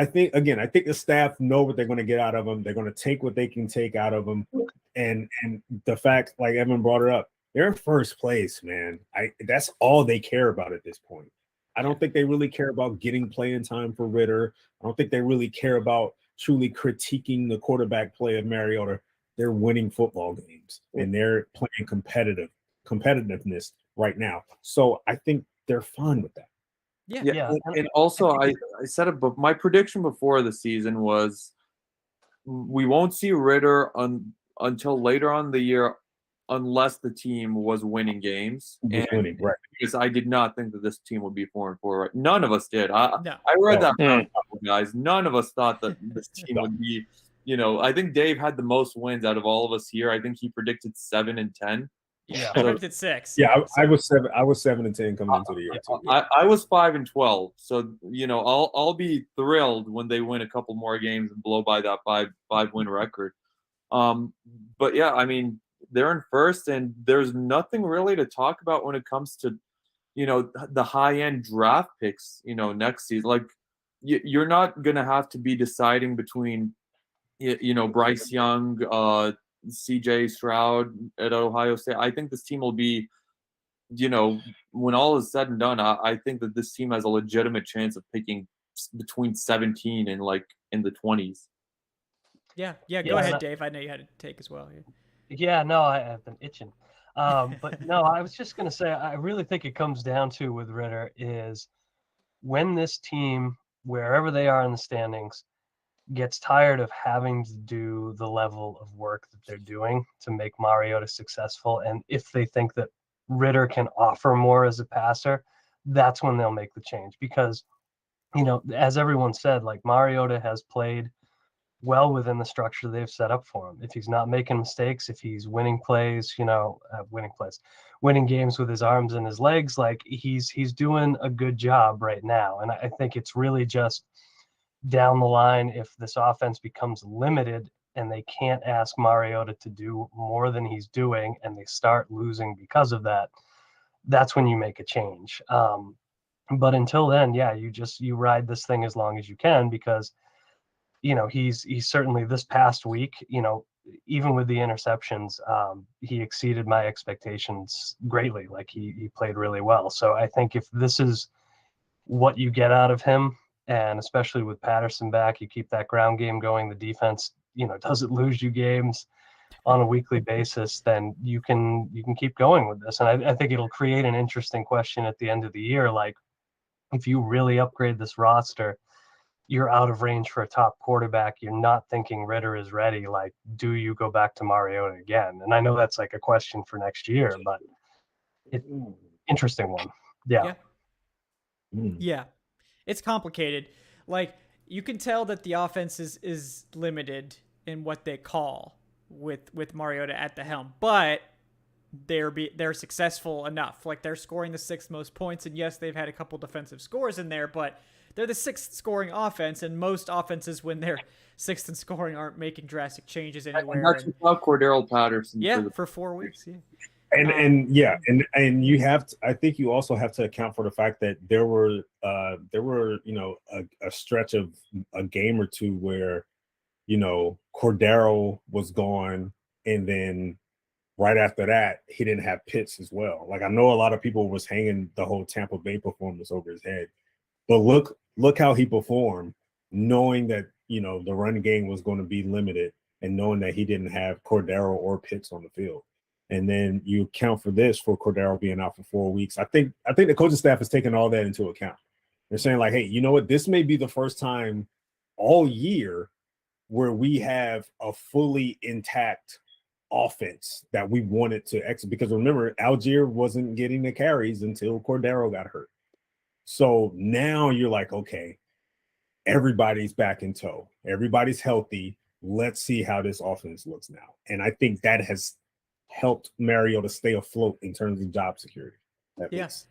think the staff know what they're going to get out of him. They're going to take what they can take out of him. And the fact, like Evan brought it up, they're in first place, man. That's all they care about at this point. I don't think they really care about getting playing time for Ritter. I don't think they really care about truly critiquing the quarterback play of Mariota. They're winning football games, and they're playing competitiveness right now. So I think they're fine with that. Yeah. And also, I said it, but my prediction before the season was we won't see Ritter until later on in the year, unless the team was winning games. Just winning, right? Because I did not think that this team would be 4-4. Right? None of us did. I No. read No. that from a couple guys. None of us thought that this team would be. I think Dave had the most wins out of all of us here. I think he predicted 7 and 10. Yeah, So- I predicted 6. Yeah, I was 7. I was 7 and 10 coming into the year too. I was 5 and 12. So I'll be thrilled when they win a couple more games and blow by that five win record. But yeah, I mean, they're in first, and there's nothing really to talk about when it comes to the high end draft picks. Next season, like you're not gonna have to be deciding between Bryce Young, CJ Stroud at Ohio State. I think this team will be, when all is said and done, I think that this team has a legitimate chance of picking between 17 and like in the 20s. Yeah. Go Yeah, ahead, and Dave. I know you had to take as well. Yeah. Yeah, no, I've been itching. But no, I was just going to say, I really think it comes down to with Ritter is when this team, wherever they are in the standings, gets tired of having to do the level of work that they're doing to make Mariota successful. And if they think that Ritter can offer more as a passer, that's when they'll make the change. Because, as everyone said, like Mariota has played well within the structure they've set up for him. If he's not making mistakes, if he's winning plays, winning games with his arms and his legs, like he's doing a good job right now. And I think it's really just down the line, if this offense becomes limited and they can't ask Mariota to do more than he's doing and they start losing because of that, that's when you make a change. But until then, yeah, you ride this thing as long as you can, because he's certainly this past week, even with the interceptions, he exceeded my expectations greatly. Like he played really well. So I think if this is what you get out of him, and especially with Patterson back, you keep that ground game going, the defense, doesn't lose you games on a weekly basis, then you can keep going with this. And I think it'll create an interesting question at the end of the year. Like, if you really upgrade this roster, you're out of range for a top quarterback. You're not thinking Ritter is ready. Like, do you go back to Mariota again? And I know that's like a question for next year, but interesting one. Yeah. Yeah. It's complicated. Like, you can tell that the offense is limited in what they call with Mariota at the helm, but they're successful enough. Like, they're scoring the 6th most points, and yes, they've had a couple defensive scores in there, but they're the 6th scoring offense, and most offenses, when they're 6th in scoring, aren't making drastic changes anywhere. And that's without Cordero Patterson. Yeah, for 4 weeks. Yeah. And you have to, I think you also have to account for the fact that there were a stretch of a game or two where Cordero was gone, and then right after that he didn't have Pitts as well. Like, I know a lot of people was hanging the whole Tampa Bay performance over his head, but look how he performed, knowing that the run game was going to be limited, and knowing that he didn't have Cordero or Pitts on the field. And then you account for this, for Cordero being out for 4 weeks. I think the coaching staff is taking all that into account. They're saying, like, hey, you know what? This may be the first time all year where we have a fully intact offense that we wanted to exit. Because remember, Algier wasn't getting the carries until Cordero got hurt. So now you're like, okay, everybody's back in tow. Everybody's healthy. Let's see how this offense looks now. And I think that has helped Mariota stay afloat in terms of job security. Yes.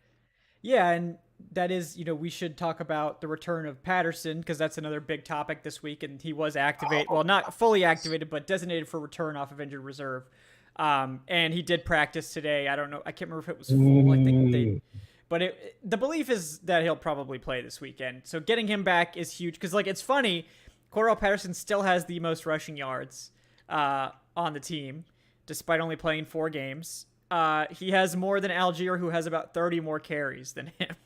Yeah, and that is, we should talk about the return of Patterson, because that's another big topic this week, and he was activated, well, not fully activated, but designated for return off of injured reserve. And he did practice today. I don't know. I can't remember if it was full. I think but the belief is that he'll probably play this weekend. So getting him back is huge, because, like, it's funny, Cordell Patterson still has the most rushing yards on the team, despite only playing 4 games. He has more than Algier, who has about 30 more carries than him.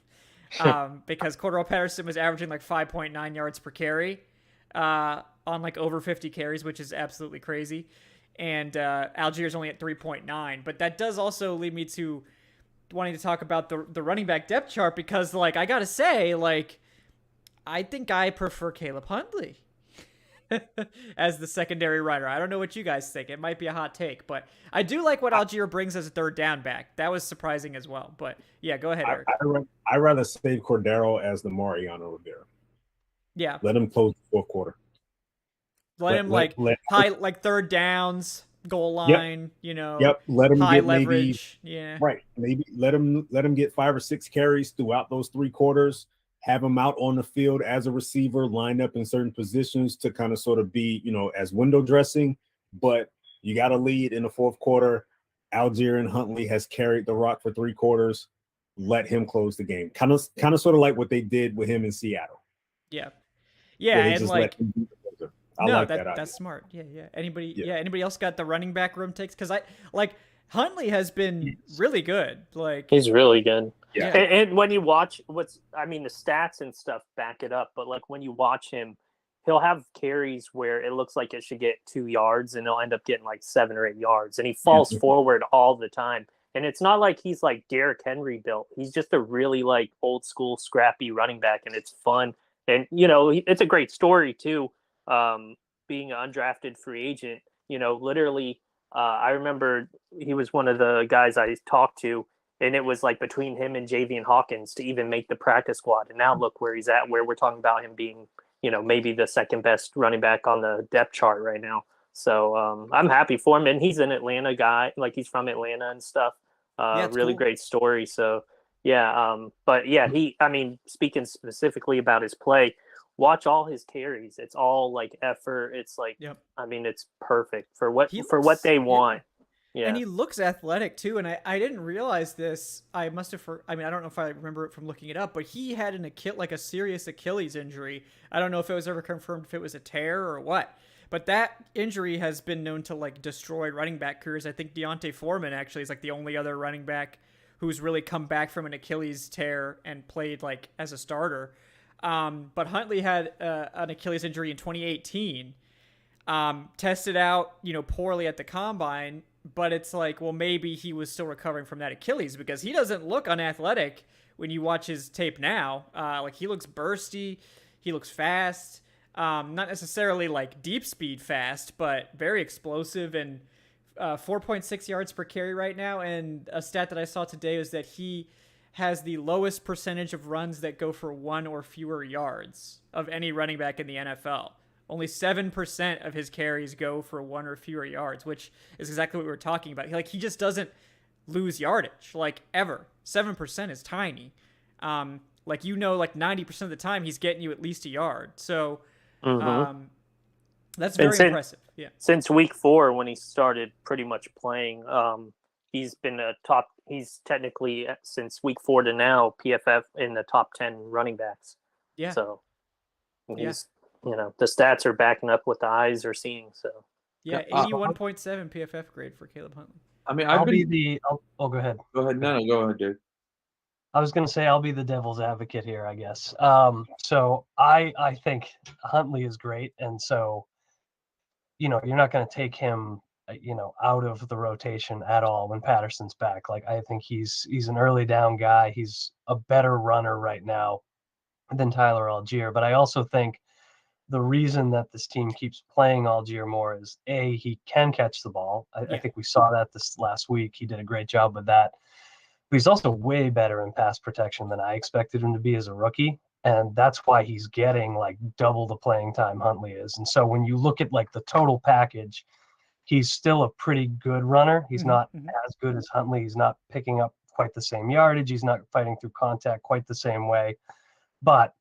Because Cordell Patterson was averaging like 5.9 yards per carry on like over 50 carries, which is absolutely crazy. And Algier's only at 3.9. But that does also lead me to wanting to talk about the running back depth chart, because, like, I got to say, like, I think I prefer Caleb Huntley. as the secondary runner. I don't know what you guys think. It might be a hot take, but I do like what Algier brings as a third down back. That was surprising as well. But yeah, go ahead, Eric. I'd rather save Cordero as the Mariano Rivera. Yeah. Let him close the fourth quarter. Let him like third downs, goal line, Let him high get leverage. Maybe let him get 5 or 6 carries throughout those 3 quarters. Have him out on the field as a receiver, lined up in certain positions to kind of sort of be, as window dressing. But you got to lead in the fourth quarter. Algier and Huntley has carried the rock for 3 quarters. Let him close the game. Kind of sort of like what they did with him in Seattle. Yeah, and like that's smart. Yeah. Anybody else got the running back room takes? Because Huntley has been really good. Like he's really good. Yeah. And when you watch the stats and stuff back it up, but like when you watch him, he'll have carries where it looks like it should get 2 yards and he'll end up getting like 7 or 8 yards, and he falls forward all the time. And it's not like he's like Derrick Henry built. He's just a really like old school scrappy running back, and it's fun. And, it's a great story too. Being an undrafted free agent, literally, I remember he was one of the guys I talked to, and it was like between him and Javian Hawkins to even make the practice squad. And now look where he's at, where we're talking about him being, maybe the second best running back on the depth chart right now. So I'm happy for him. And he's an Atlanta guy, like he's from Atlanta and stuff. Really cool. Great story. So but yeah, speaking specifically about his play, watch all his carries. It's all like effort. It's like, it's perfect for what they want. Yeah. And he looks athletic too. And I didn't realize this. I must have, I don't know if I remember it from looking it up, but he had a serious Achilles injury. I don't know if it was ever confirmed if it was a tear or what, but that injury has been known to like destroy running back careers. I think Deontay Foreman actually is like the only other running back who's really come back from an Achilles tear and played like as a starter. But Huntley had an Achilles injury in 2018, tested out, poorly at the combine, but it's like, well, maybe he was still recovering from that Achilles because he doesn't look unathletic when you watch his tape now. Like he looks bursty. He looks fast. Not necessarily like deep speed fast, but very explosive and 4.6 yards per carry right now. And a stat that I saw today is that he has the lowest percentage of runs that go for 1 or fewer yards of any running back in the NFL. Only 7% of his carries go for 1 or fewer yards, which is exactly what we were talking about. He just doesn't lose yardage, like ever. 7% is tiny. Like 90% of the time he's getting you at least a yard. So that's very impressive. Yeah. Since week 4, when he started pretty much playing, he's been he's technically since week 4 to now PFF in the top 10 running backs. Yeah. So he's, the stats are backing up what the eyes are seeing. So 81.7 PFF grade for Caleb Huntley. Go ahead. Go ahead. No, go ahead, dude. I was going to say I'll be the devil's advocate here, I guess. So I think Huntley is great, and so you're not going to take him out of the rotation at all when Patterson's back. Like I think he's an early down guy. He's a better runner right now than Tyler Algier. But I also think the reason that this team keeps playing Algier more is he can catch the ball. I think we saw that this last week. He did a great job with that. But he's also way better in pass protection than I expected him to be as a rookie. And that's why he's getting like double the playing time Huntley is. And so when you look at like the total package, he's still a pretty good runner. He's not as good as Huntley. He's not picking up quite the same yardage. He's not fighting through contact quite the same way. But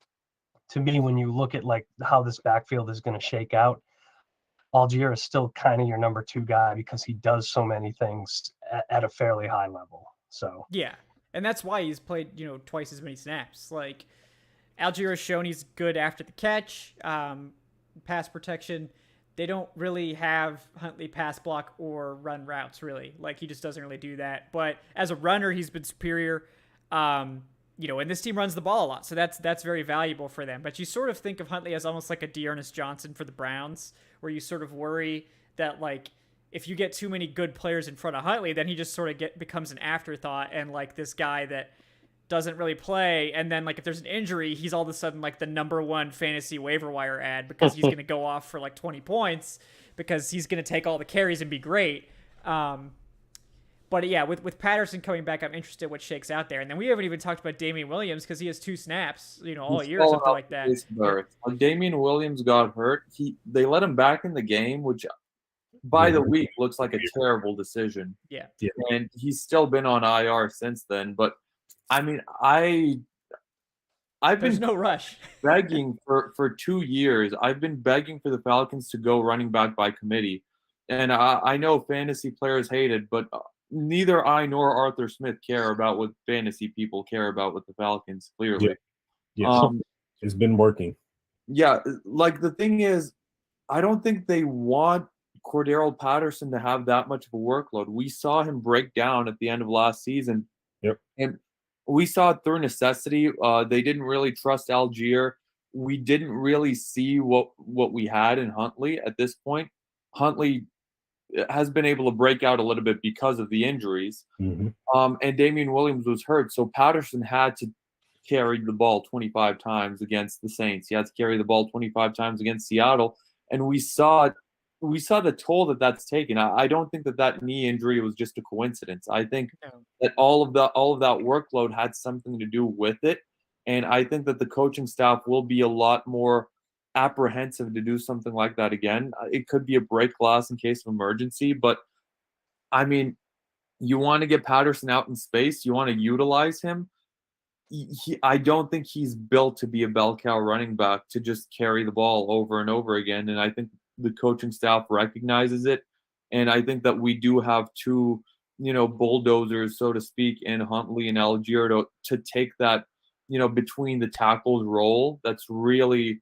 to me, when you look at like how this backfield is going to shake out, Algier is still kind of your number 2 guy because he does so many things at a fairly high level. So yeah, and that's why he's played twice as many snaps. Like Algier has shown he's good after the catch, pass protection. They don't really have Huntley pass block or run routes really. Like he just doesn't really do that. But as a runner, he's been superior. And this team runs the ball a lot, so that's very valuable for them. But you sort of think of Huntley as almost like a Dearness Johnson for the Browns, where you sort of worry that like if you get too many good players in front of Huntley, then he just sort of becomes an afterthought and like this guy that doesn't really play, and then like if there's an injury, he's all of a sudden like the #1 fantasy waiver wire ad because he's going to go off for like 20 points because he's going to take all the carries and be great. But yeah, with Patterson coming back, I'm interested what shakes out there. And then we haven't even talked about Damian Williams because he has 2 snaps, all year or something like that. When Damian Williams got hurt, they let him back in the game, which by the week looks like a terrible decision. Yeah. And he's still been on IR since then. But I mean, There's no rush. begging for 2 years. I've been begging for the Falcons to go running back by committee. And I know fantasy players hate it, but neither I nor Arthur Smith care about what fantasy people care about with the Falcons, clearly. Yeah. It's been working. Yeah, like the thing is, I don't think they want Cordero Patterson to have that much of a workload. We saw him break down at the end of last season. Yep. And we saw it through necessity. They didn't really trust Algier. We didn't really see what we had in Huntley at this point. Huntley has been able to break out a little bit because of the injuries. Mm-hmm. And Damian Williams was hurt. So Patterson had to carry the ball 25 times against the Saints. He had to carry the ball 25 times against Seattle. And we saw the toll that's taken. I don't think that knee injury was just a coincidence. I think that all of that workload had something to do with it. And I think that the coaching staff will be a lot more apprehensive to do something like that again. It could be a break glass in case of emergency, but I mean, you want to get Patterson out in space, you want to utilize him. I don't think he's built to be a bell cow running back to just carry the ball over and over again, and I think the coaching staff recognizes it, and I think that we do have 2 bulldozers, so to speak, in Huntley and Algier to take that between the tackles role that's really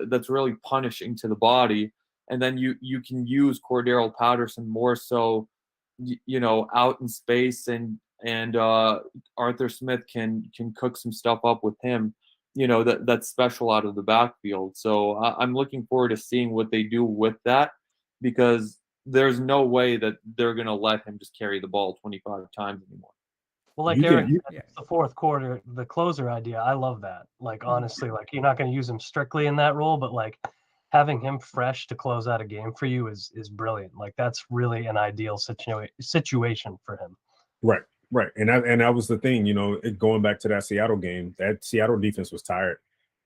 that's really punishing to the body. And then you can use Cordero Patterson more so, out in space, and Arthur Smith can cook some stuff up with him, that's special out of the backfield. So I'm looking forward to seeing what they do with that, because there's no way that they're going to let him just carry the ball 25 times anymore. Well, like Eric said, the fourth quarter, the closer idea, I love that. Like, honestly, like you're not going to use him strictly in that role, but like having him fresh to close out a game for you is brilliant. Like that's really an ideal situation for him. Right. And that was the thing, going back to that Seattle game, that Seattle defense was tired.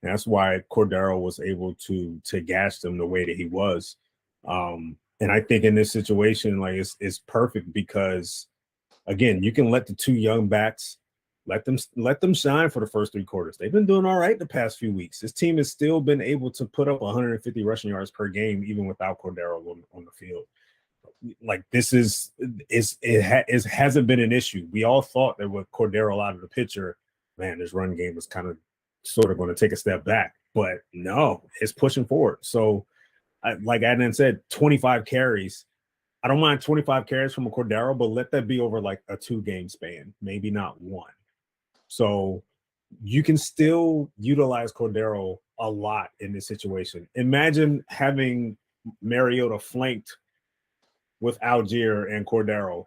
And that's why Cordero was able to gash them the way that he was. And I think in this situation, like it's perfect because, again, you can let the 2 young backs, let them shine for the first 3 quarters. They've been doing all right the past few weeks. This team has still been able to put up 150 rushing yards per game, even without Cordero on the field. Like this hasn't been an issue. We all thought that with Cordero out of the picture, man, this run game was kind of sort of going to take a step back, but no, it's pushing forward. So, like Adnan said, 25 carries. I don't mind 25 carries from a Cordero, but let that be over like a 2-game span, maybe not 1. So you can still utilize Cordero a lot in this situation. Imagine having Mariota flanked with Algier and Cordero,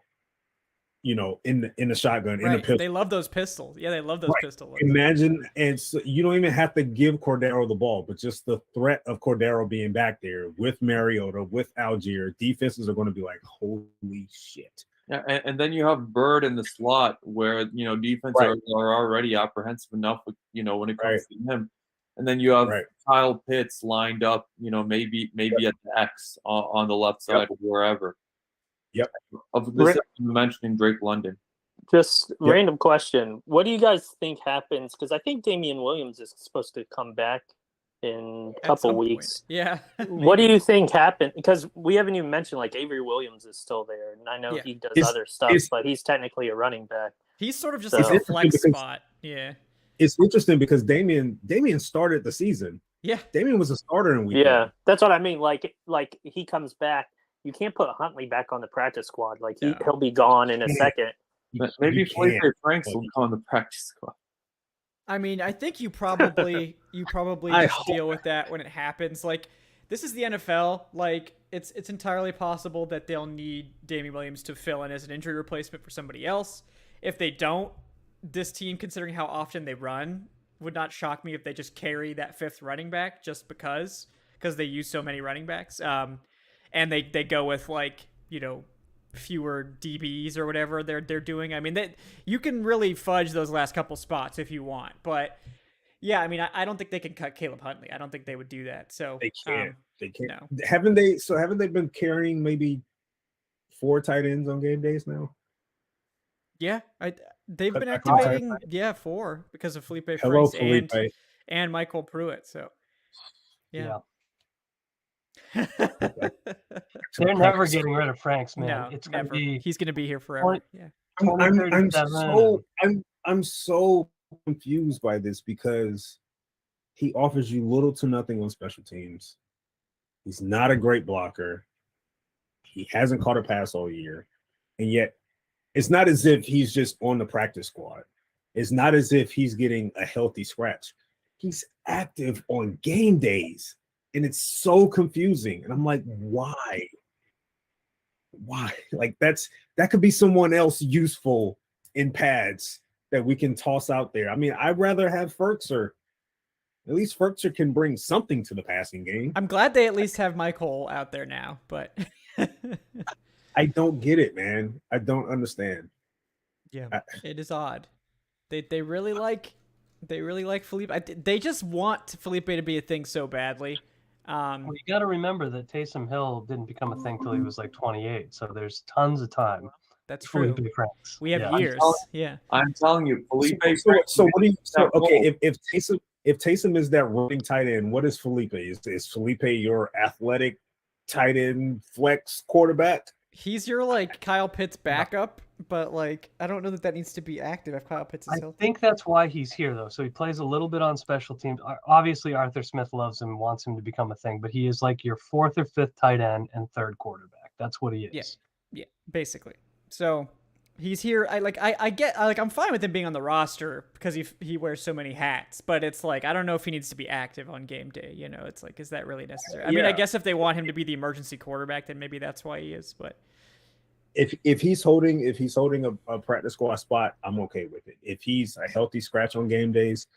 in the shotgun, in the pistol. They love those pistols. Yeah, they love those pistols. Imagine, and so you don't even have to give Cordero the ball, but just the threat of Cordero being back there with Mariota, with Algier, defenses are going to be like, holy shit. Yeah, and then you have Bird in the slot where, defenses are already apprehensive enough, when it comes to him. And then you have Kyle Pitts lined up, maybe at the X on the left side or wherever. Yep. Of this, mentioning Drake London. Just random question. What do you guys think happens? Because I think Damian Williams is supposed to come back in a couple weeks. Yeah. What do you think happened? Because we haven't even mentioned, like, Avery Williams is still there. And I know he does other stuff, but he's technically a running back. He's sort of just like a flex spot. Yeah. It's interesting because Damian started the season. Yeah. Damian was a starter in week 1. Yeah. That's what I mean. Like he comes back. You can't put Huntley back on the practice squad. Like he'll be gone in a second. Maybe Felipe Franks will go on the practice squad. I mean, I think you probably just deal with that when it happens. Like, this is the NFL. Like, it's entirely possible that they'll need Damian Williams to fill in as an injury replacement for somebody else. If they don't, this team, considering how often they run, would not shock me if they just carry that fifth running back just because they use so many running backs. And they go with like, fewer DBs or whatever they're doing. I mean, you can really fudge those last couple spots if you want, but yeah, I mean, I don't think they can cut Caleb Huntley. I don't think they would do that. So they can't. They can't. No. Haven't they been carrying maybe 4 tight ends on game days now? Yeah, they've been activating 4 because of Felipe Franks and Michael Pruitt. So yeah. They're never getting rid of Franks, man. No, it's never. He's going to be here forever. 20, yeah. I'm so confused by this because he offers you little to nothing on special teams. He's not a great blocker. He hasn't caught a pass all year. And yet it's not as if he's just on the practice squad. It's not as if he's getting a healthy scratch. He's active on game days. And it's so confusing. And I'm like, why? Why? Like that could be someone else useful in pads that we can toss out there. I mean, I'd rather have Ferkser. At least Ferkser can bring something to the passing game. I'm glad they at least have Michael out there now, but I don't get it, man. I don't understand. Yeah, it is odd. They really like Felipe. They just want Felipe to be a thing so badly. Well, you got to remember that Taysom Hill didn't become a thing till he was like 28. So there's tons of time. That's true. Felipe Franks. We have years. I'm telling you, Felipe. So what do you? So, okay, if Taysom is that running tight end, what is Felipe? Is Felipe your athletic tight end flex quarterback? He's your like Kyle Pitts backup, but like I don't know that needs to be active if Kyle Pitts is healthy. I think that's why he's here though. So he plays a little bit on special teams. Obviously, Arthur Smith loves him, wants him to become a thing, but he is like your 4th or 5th tight end and 3rd quarterback. That's what he is. Yeah, basically. So he's here. I'm fine with him being on the roster because he wears so many hats, but it's like I don't know if he needs to be active on game day. It's like, is that really necessary? I mean, I guess if they want him to be the emergency quarterback, then maybe that's why he is. But if he's holding a practice squad spot, I'm okay with it. If he's a healthy scratch on game days,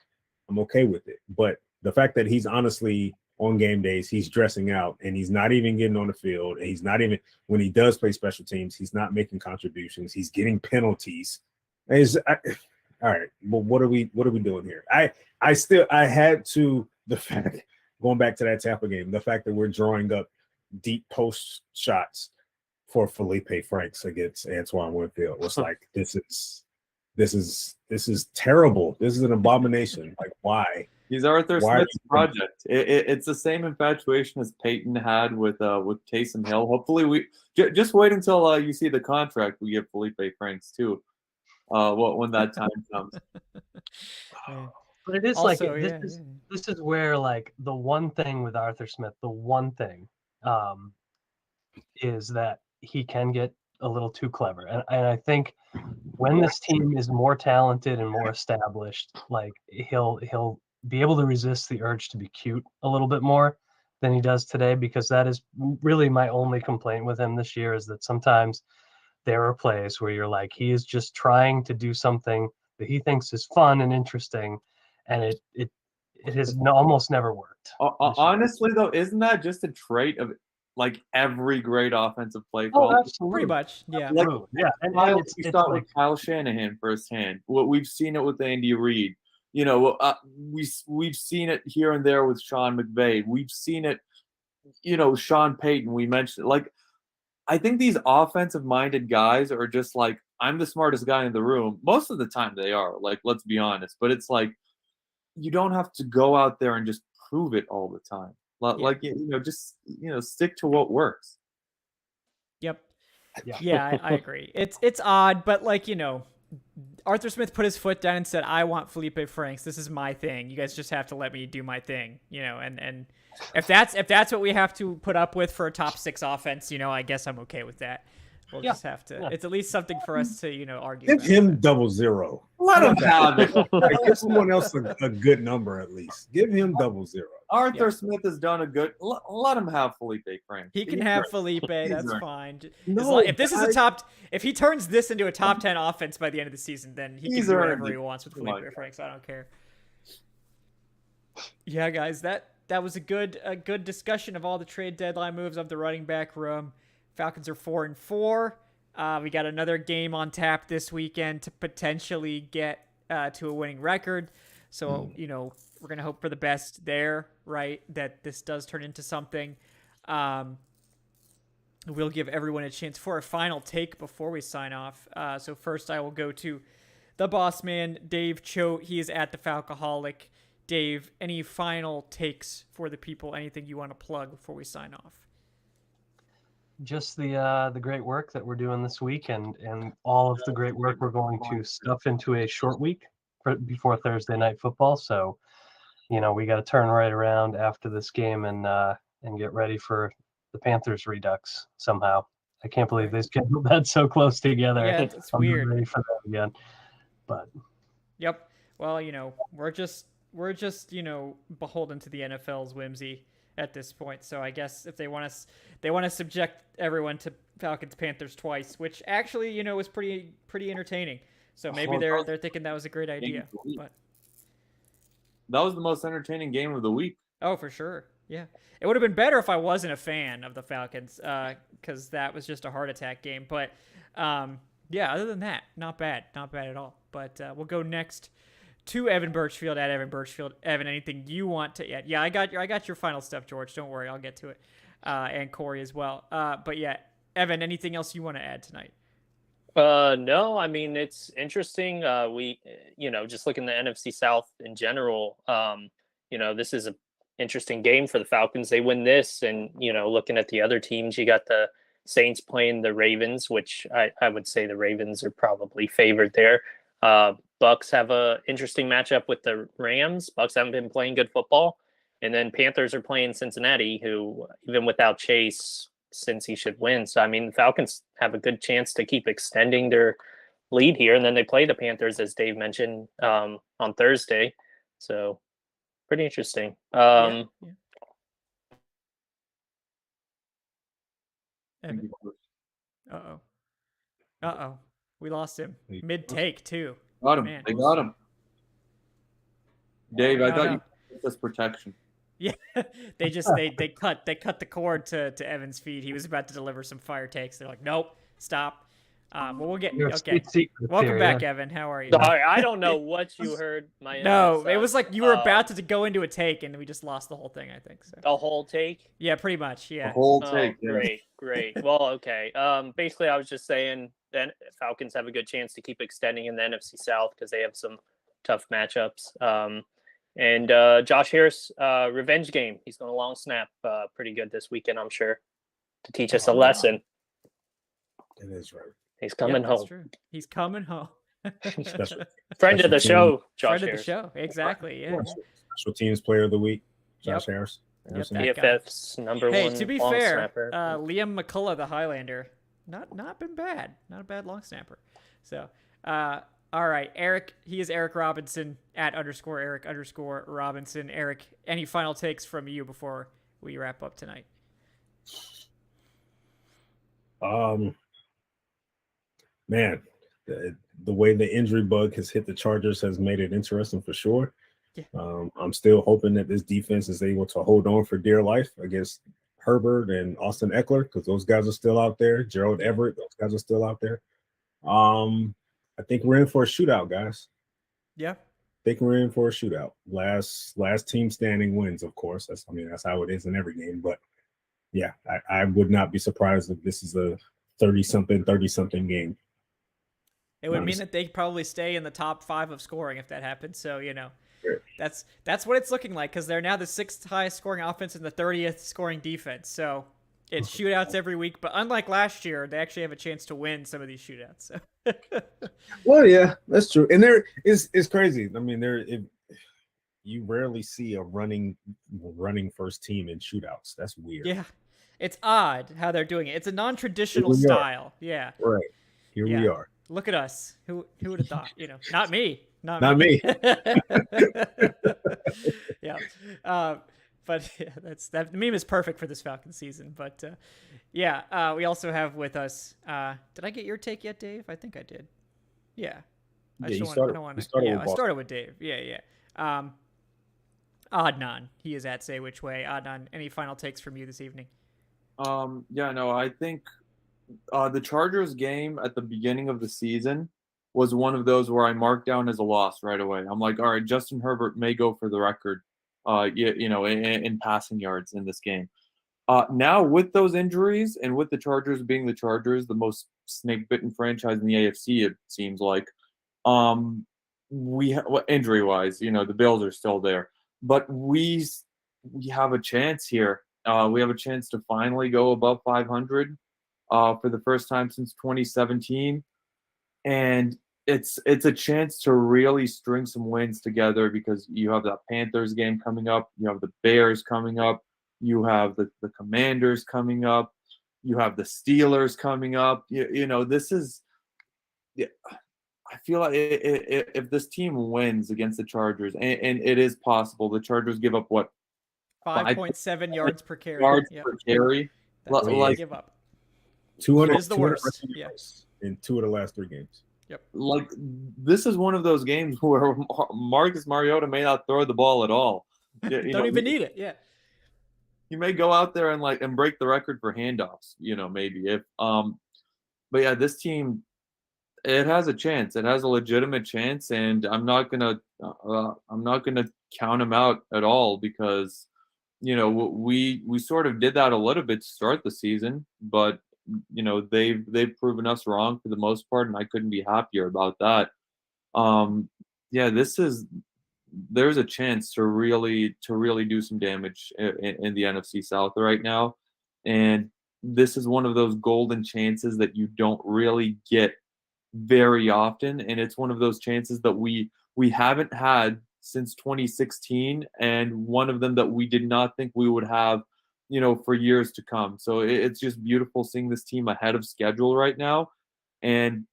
I'm okay with it. But the fact that he's honestly on game days, he's dressing out and he's not even getting on the field. And he's not even, when he does play special teams, he's not making contributions. He's getting penalties. All right. Well, what are we doing here? I had to, the fact, going back to that Tampa game, the fact that we're drawing up deep post shots for Felipe Franks against Antoine Winfield was like, this is terrible. This is an abomination. Like, why? He's Arthur Smith's project. It's the same infatuation as Peyton had with Taysom Hill. Hopefully, we just wait until you see the contract we give Felipe Franks too. When that time comes. But it is also, like this is where like the one thing with Arthur Smith, is that he can get a little too clever, and I think when this team is more talented and more established, like he'll be able to resist the urge to be cute a little bit more than he does today, because that is really my only complaint with him this year, is that sometimes there are plays where you're like, he is just trying to do something that he thinks is fun and interesting, and it has almost never worked. Honestly, though, isn't that just a trait of like every great offensive play call? Oh, absolutely. Pretty much, yeah. Like, yeah, and we saw it with Kyle Shanahan firsthand. We've seen it with Andy Reid. We've seen it here and there with Sean McVay. We've seen it, Sean Payton. We mentioned it. Like, I think these offensive-minded guys are just like, I'm the smartest guy in the room. Most of the time they are. Like, let's be honest. But it's like, you don't have to go out there and just prove it all the time. Like, just stick to what works. Yep. Yeah, I agree. It's odd, but like, Arthur Smith put his foot down and said, I want Felipe Franks. This is my thing. You guys just have to let me do my thing, and if that's what we have to put up with for a top 6 offense, I guess I'm okay with that. We'll just have to. Yeah. It's at least something for us to, argue. Give him 00. Let him have it. Give someone else a good number at least. Give him 00. Arthur Smith has done a good. Let him have Felipe Frank. He can have Felipe. That's fine. No, if this is if he turns this into a top 10 offense by the end of the season, then he can do whatever he wants with Felipe Franks. I don't care. Yeah, guys, that was a good discussion of all the trade deadline moves of the running back room. Falcons are 4-4. We got another game on tap this weekend to potentially get to a winning record. So, we're going to hope for the best there, right? That this does turn into something. We'll give everyone a chance for a final take before we sign off. So first I will go to the boss man, Dave Choate. He is at the Falcoholic. Dave, any final takes for the people? Anything you want to plug before we sign off? Just the great work that we're doing this week, and all of the great work we're going to stuff into a short week before Thursday night football. So, we got to turn right around after this game and get ready for the Panthers redux somehow. I can't believe they scheduled that so close together. Yeah, it's weird. Ready for that again. But yep. Well, we're just beholden to the NFL's whimsy at this point. So I guess if they want to subject everyone to Falcons Panthers twice, which actually was pretty entertaining. So maybe they're thinking that was a great idea. But that was the most entertaining game of the week. Oh, for sure. Yeah. It would have been better if I wasn't a fan of the Falcons, because that was just a heart attack game. But yeah, other than that, not bad at all. But we'll go next to Evan Birchfield at Evan Birchfield. Evan, anything you want to add? Yeah, I got your final stuff, George. Don't worry, I'll get to it. And Corey as well. But yeah, Evan, anything else you want to add tonight? No, I mean, it's interesting. We, just looking at the NFC South in general, this is an interesting game for the Falcons. They win this, and, looking at the other teams, you got the Saints playing the Ravens, which I would say the Ravens are probably favored there. Bucks have a interesting matchup with the Rams. Bucks haven't been playing good football. And then Panthers are playing Cincinnati, who, even without Chase, since he should win. So, I mean, the Falcons have a good chance to keep extending their lead here. And then they play the Panthers, as Dave mentioned, on Thursday. So, pretty interesting. Yeah. Uh-oh. We lost him. Mid-take, too. Got him. Man. They got him. Dave, I thought you had this protection. Yeah, they cut the cord to Evan's feed. He was about to deliver some fire takes. They're like, nope, stop. Well, we'll get okay. Welcome back, Evan. How are you? Sorry, I don't know what you heard. No, it was like you were about to go into a take, and we just lost the whole thing. I think so. The whole take? Yeah, pretty much. Yeah. The whole take. Great. Well, okay. Basically, I was just saying that Falcons have a good chance to keep extending in the NFC South because they have some tough matchups. And Josh Harris, revenge game. He's going to long snap pretty good this weekend, I'm sure, to teach us a lesson. That is right. He's coming home. That's true. He's coming home. Friend of the show, Josh Friend Harris. of the show, exactly. Yeah. Special teams player of the week, Josh Harris. PFF's number one. Hey, to be long fair, snapper. Liam McCullough, the Highlander, not been bad. Not a bad long snapper. So, all right, Eric. He is Eric Robinson at _Eric_Robinson. Eric, any final takes from you before we wrap up tonight? Man, the way the injury bug has hit the Chargers has made it interesting for sure. Yeah. I'm still hoping that this defense is able to hold on for dear life against Herbert and Austin Eckler, because those guys are still out there. Gerald Everett, those guys are still out there. I think we're in for a shootout, guys. Yeah. I think we're in for a shootout. Last team standing wins, of course. That's how it is in every game. But yeah, I would not be surprised if this is a 30-something game. It would mean that they probably stay in the top 5 of scoring if that happens. So, that's what it's looking like, because they're now the 6th highest scoring offense and the 30th scoring defense. So it's shootouts every week. But unlike last year, they actually have a chance to win some of these shootouts. So. Well, yeah, that's true. And it's crazy. I mean, you rarely see a running first team in shootouts. That's weird. Yeah. It's odd how they're doing it. It's a non-traditional style. Yeah. Right. Here we are. Look at us. Who would have thought? Not me. Not me. Yeah. But yeah, that meme is perfect for this Falcons season. But we also have with us. Did I get your take yet, Dave? I think I did. Yeah. I started with Dave. Yeah. Adnan. He is at Say Which Way. Adnan, any final takes from you this evening? I think the Chargers game at the beginning of the season was one of those where I marked down as a loss right away. I'm like, all right, Justin Herbert may go for the record, in passing yards in this game. Now with those injuries and with the Chargers being the Chargers, the most snake-bitten franchise in the AFC, it seems like, injury-wise, the Bills are still there, but we have a chance here. We have a chance to finally go above 500 for the first time since 2017, and it's a chance to really string some wins together because you have that Panthers game coming up, you have the Bears coming up, you have the Commanders coming up, you have the Steelers coming up. This is. I feel like if this team wins against the Chargers, and it is possible, the Chargers give up what 5.7 yards per carry. Per carry. That's what they give up. 200 is the worst. Yeah. In 2 of the last 3 games. Yep. Like this is one of those games where Marcus Mariota may not throw the ball at all. Don't even need it. Yeah. You may go out there and break the record for handoffs. Maybe if but yeah, this team. It has a chance. It has a legitimate chance, and I'm not gonna count them out at all because, we sort of did that a little bit to start the season, but they've proven us wrong for the most part, and I couldn't be happier about that. There's a chance to really do some damage in the NFC South right now, and this is one of those golden chances that you don't really get very often, and it's one of those chances that we haven't had since 2016, and one of them that we did not think we would have for years to come. So it's just beautiful seeing this team ahead of schedule right now, and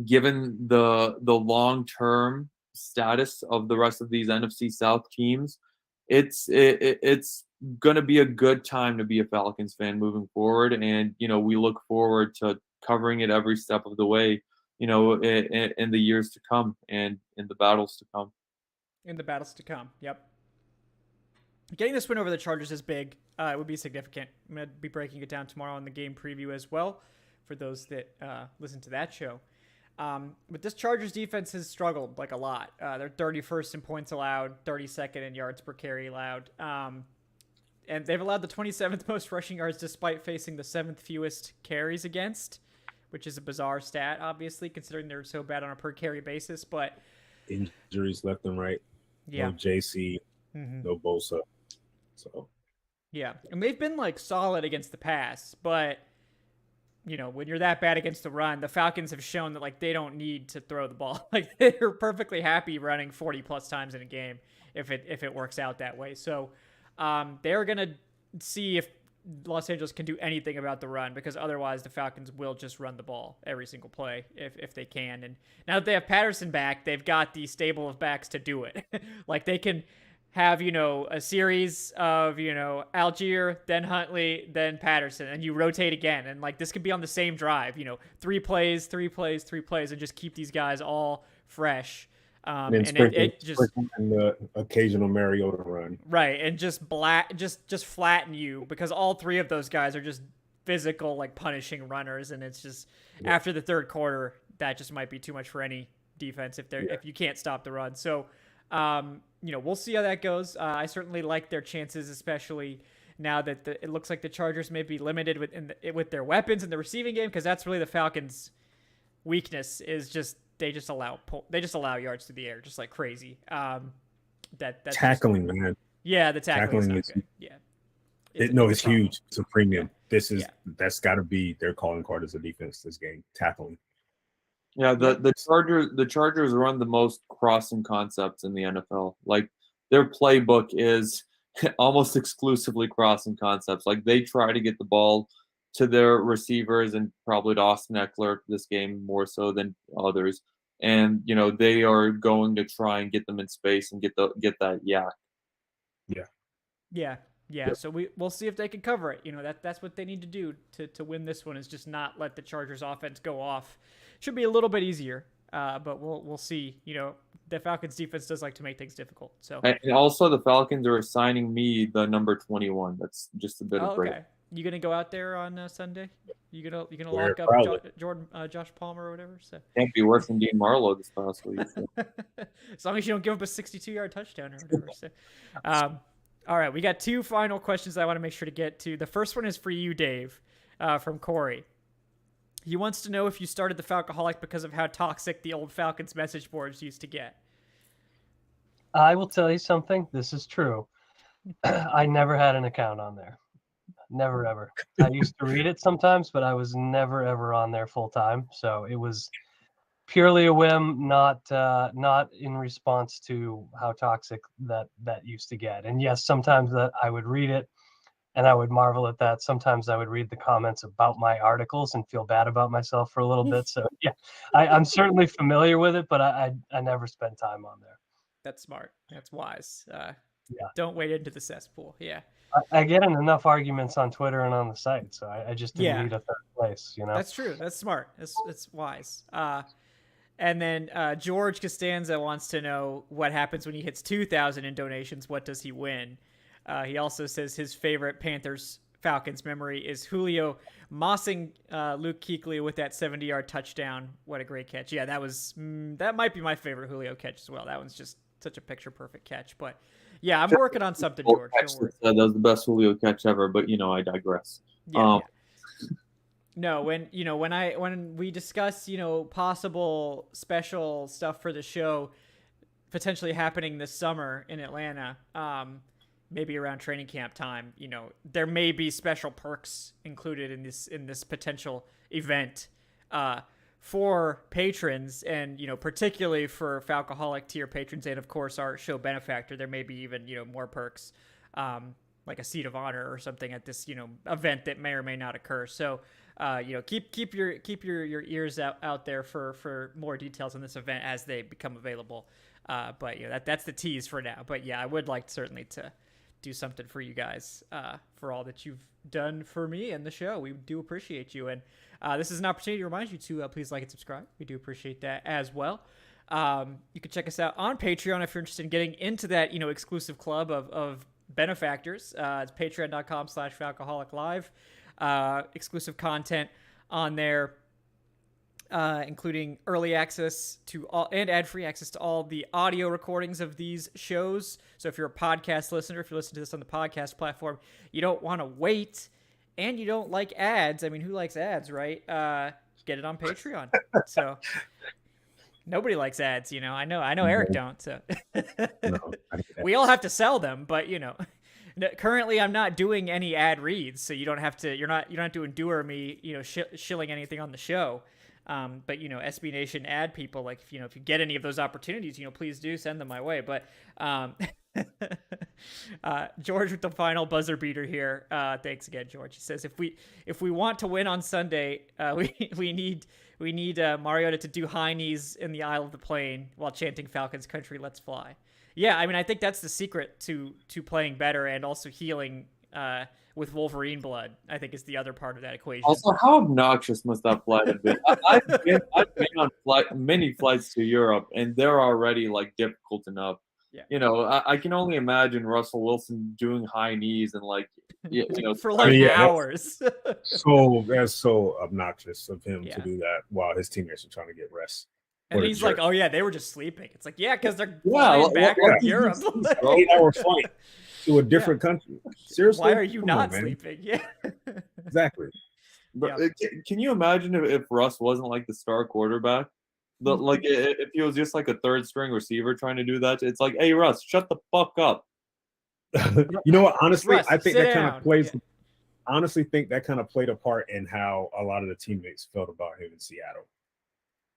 given the long-term status of the rest of these NFC South teams, it's going to be a good time to be a Falcons fan moving forward, and we look forward to covering it every step of the way, in the years to come and in the battles to come. Yep. Getting this win over the Chargers is big. It would be significant. I'm going to be breaking it down tomorrow on the game preview as well for those that listen to that show. But this Chargers defense has struggled a lot. They're 31st in points allowed, 32nd in yards per carry allowed. And they've allowed the 27th most rushing yards despite facing the 7th fewest carries against, which is a bizarre stat, obviously, considering they're so bad on a per carry basis. But injuries left and right. Yeah. No JC, no Bosa. So yeah, and they've been solid against the pass, but when you're that bad against the run, the Falcons have shown that they don't need to throw the ball. They're perfectly happy running 40 plus times in a game if it works out that way. So they're gonna see if Los Angeles can do anything about the run, because otherwise the Falcons will just run the ball every single play if they can. And now that they have Patterson back, they've got the stable of backs to do it. They can have, a series of, Algier, then Huntley, then Patterson, and you rotate again. And this could be on the same drive, 3 plays, and just keep these guys all fresh. And it just and the occasional Mariota run, right? And just flatten you, because all 3 of those guys are just physical, punishing runners, and it's just after the third quarter that just might be too much for any defense if you can't stop the run. So, we'll see how that goes. I certainly like their chances, especially now that it looks like the Chargers may be limited with their weapons in the receiving game, because that's really the Falcons' weakness is just. They just allow yards through the air just like crazy. That's tackling, man. Yeah, the tackling is good. Yeah. It's huge. It's a premium. That's got to be their calling card as a defense this game, tackling. Yeah, the Chargers run the most crossing concepts in the NFL. Their playbook is almost exclusively crossing concepts. They try to get the ball to their receivers, and probably to Austin Eckler this game more so than others. And, they are going to try and get them in space and get that yak. Yeah. Yeah. Yep. So we'll see if they can cover it. That's what they need to do to win this one, is just not let the Chargers offense go off. Should be a little bit easier, but we'll see. The Falcons defense does like to make things difficult. So And also, the Falcons are assigning me the number 21. That's just a bit of break. okay. You gonna go out there on Sunday? You gonna We're lock up probably. Josh Palmer or whatever? So Can't be worse than Dean Marlowe this past week. So. as long as you don't give up a 62-yard touchdown or whatever. So, all right, we got 2 final questions I want to make sure to get to. The first one is for you, Dave, from Corey. He wants to know if you started the Falcoholic because of how toxic the old Falcons message boards used to get. I will tell you something. This is true. I never had an account on there. Never, ever. I used to read it sometimes, but I was never, ever on there full time. So it was purely a whim, not in response to how toxic that used to get. And yes, sometimes that I would read it and I would marvel at that. Sometimes I would read the comments about my articles and feel bad about myself for a little bit. So yeah, I'm certainly familiar with it, but I never spent time on there. That's smart. That's wise. Yeah. Don't wade into the cesspool. Yeah. I get in enough arguments on Twitter and on the site, so I just didn't need a third place. That's true. That's smart. That's wise. And then George Costanza wants to know what happens when he hits 2,000 in donations. What does he win? He also says his favorite Panthers-Falcons memory is Julio mossing Luke Kuechly with that 70-yard touchdown. What a great catch. Yeah, that might be my favorite Julio catch as well. That one's just such a picture-perfect catch. But, yeah, I'm working on something, George. Don't worry. That was the best Julio catch ever, but, I digress. Yeah. No, when we discuss, possible special stuff for the show potentially happening this summer in Atlanta, maybe around training camp time, there may be special perks included in this potential event for patrons, and particularly for Falcoholic tier patrons, and of course our show benefactor. There may be even more perks, like a seat of honor or something at this event that may or may not occur. So keep your ears out there for more details on this event as they become available. But that's the tease for now. But yeah, I would like certainly to do something for you guys for all that you've done for me and the show. We do appreciate you, and this is an opportunity to remind you to please like and subscribe. We do appreciate that as well. You can check us out on Patreon if you're interested in getting into that exclusive club of benefactors. It's patreon.com/Falcoholic Live. Exclusive content on there, including early access to all and ad-free access to all the audio recordings of these shows. So if you're a podcast listener, if you're listening to this on the podcast platform, you don't want to wait, and you don't like ads. I mean, who likes ads, right? Get it on Patreon. So nobody likes ads, I know Eric don't. So No, we all have to sell them, but currently I'm not doing any ad reads, so you don't have to endure me, shilling anything on the show. But SB Nation ad people, like if you get any of those opportunities, please do send them my way. But George with the final buzzer beater here. Thanks again, George. He says if we want to win on Sunday, we need Mariota to do high knees in the aisle of the plane while chanting Falcons country, let's fly. Yeah, I mean, I think that's the secret to playing better and also healing with Wolverine blood, I think, is the other part of that equation. Also, how obnoxious must that flight have been? I've been on many flights to Europe, and they're already difficult enough. Yeah. I can only imagine Russell Wilson doing high knees and for hours. That's so obnoxious of him to do that while his teammates are trying to get rest. And he's like, "Oh yeah, they were just sleeping." It's like, yeah, because they're flying back from Europe. 8-hour flight to a different country. Seriously, why are you not sleeping? Yeah, exactly. But can you imagine if Russ wasn't the star quarterback? If he was just a third string receiver trying to do that, it's like, hey Russ, shut the fuck up. You know what? Honestly, Russ, I think that kind down. of plays. Yeah. Honestly, think that kind of played a part in how a lot of the teammates felt about him in Seattle.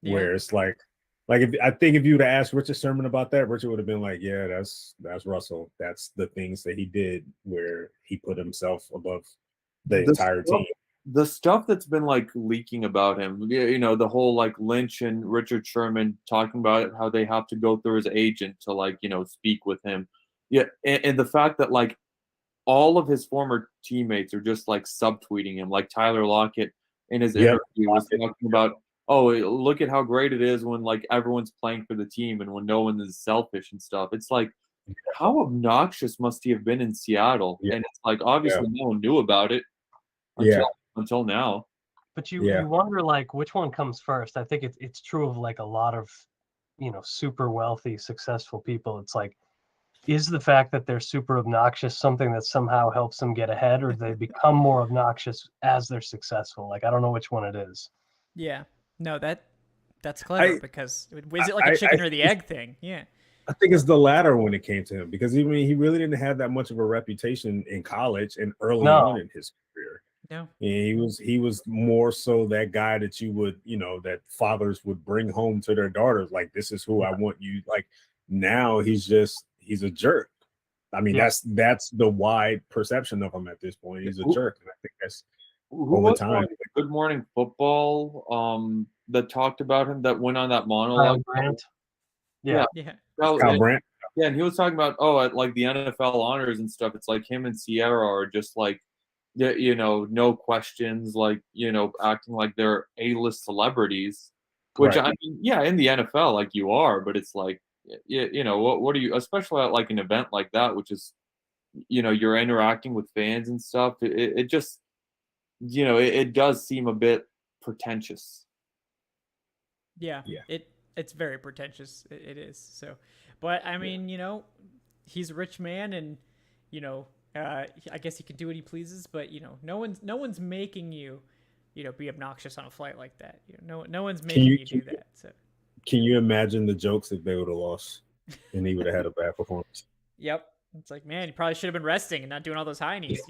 Yeah. Where it's if you would have asked Richard Sherman about that, Richard would have been like, yeah, that's Russell. That's the things that he did where he put himself above the entire team. The stuff that's been leaking about him, the whole Lynch and Richard Sherman talking about how they have to go through his agent to speak with him. Yeah. And the fact that all of his former teammates are just like subtweeting him, like Tyler Lockett in his Yep. interview was talking about, oh, look at how great it is when like everyone's playing for the team and when no one is selfish and stuff. It's like, how obnoxious must he have been in Seattle? Yeah. And it's like, obviously no one knew about it until now. But you wonder, like, which one comes first. I think it's true of like a lot of, super wealthy, successful people. It's like, is the fact that they're super obnoxious something that somehow helps them get ahead, or they become more obnoxious as they're successful? Like, I don't know which one it is. Yeah. No, that's clever because is it like a chicken or the egg thing? Yeah. I think it's the latter when it came to him, because he really didn't have that much of a reputation in college and early on in his career. No. And he was more so that guy that you would, that fathers would bring home to their daughters. Like, this is who I want you. Like, now he's a jerk. I mean, that's the wide perception of him at this point. He's a jerk. And I think that's over time. Good Morning Football that talked about him, that went on that monologue. Yeah. Kyle Brandt. Yeah, and he was talking about, at like the NFL honors and stuff. It's like him and Sierra are just like, no questions, like, acting like they're A-list celebrities, which I mean, yeah, in the NFL, like you are, but it's like, what are you, especially at like an event like that, which is, you're interacting with fans and stuff. It just, it does seem a bit pretentious. Yeah. It's very pretentious. It is. So, but I mean, he's a rich man, and I guess he can do what he pleases. But no one's making you, be obnoxious on a flight like that. No one's making you do that. So, can you imagine the jokes if they would have lost and he would have had a bad performance? Yep. It's like, man, you probably should have been resting and not doing all those high knees.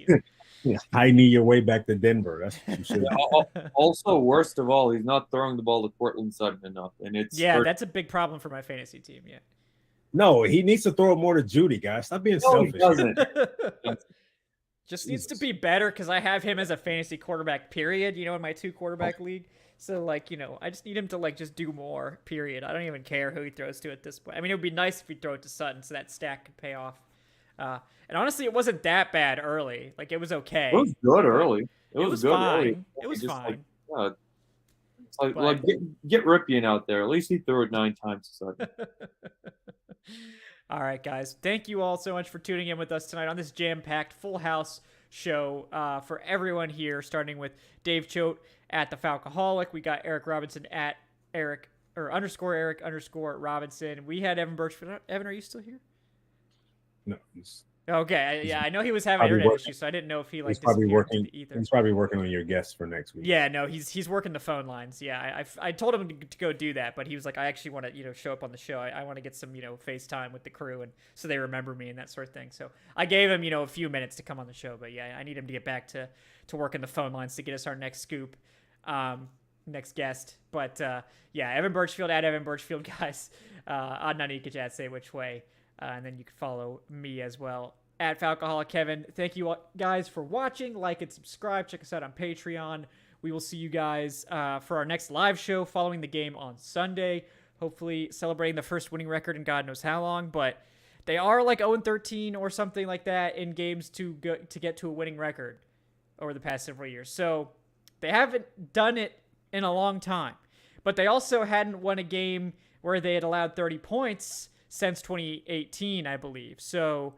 High knee your way back to Denver. That's what you should. Also, worst of all, he's not throwing the ball to Cortland Sutton enough, and that's a big problem for my fantasy team. Yeah. No, he needs to throw it more to Judy, guys. Stop being selfish. He doesn't. Just needs to be better because I have him as a fantasy quarterback. Period. In my 2 quarterback league. So like, I just need him to like just do more. Period. I don't even care who he throws to at this point. I mean, it would be nice if he throw it to Sutton so that stack could pay off. And honestly, it wasn't that bad early. Like, it was okay. It was good early. It was good fine. early. It was fine. It's like get Ripien out there. At least he threw it 9 times to Sutton. All right, guys. Thank you all so much for tuning in with us tonight on this jam-packed Full House show for everyone here, starting with Dave Choate at the Falcoholic. We got Eric Robinson at Eric _Robinson. We had Evan Birchfield. Evan, are you still here? No. Okay, I know he was having internet issues, so I didn't know if he like disappeared into the ether. He's probably working on your guests for next week. Yeah, no, he's working the phone lines. Yeah, I told him to go do that, but he was like, I actually want to show up on the show. I want to get some FaceTime with the crew, and so they remember me and that sort of thing. So I gave him a few minutes to come on the show, but yeah, I need him to get back to working the phone lines to get us our next scoop, next guest. But yeah, Evan Birchfield at Evan Birchfield, guys. Adnan Ikic at Say Which Way. And then you can follow me as well at Falcoholic Kevin. Thank you all guys for watching. Like and subscribe. Check us out on Patreon. We will see you guys for our next live show following the game on Sunday. Hopefully celebrating the first winning record in God knows how long. But they are like 0-13 or something like that in games to get to a winning record over the past several years. So they haven't done it in a long time. But they also hadn't won a game where they had allowed 30 points since 2018, I believe. So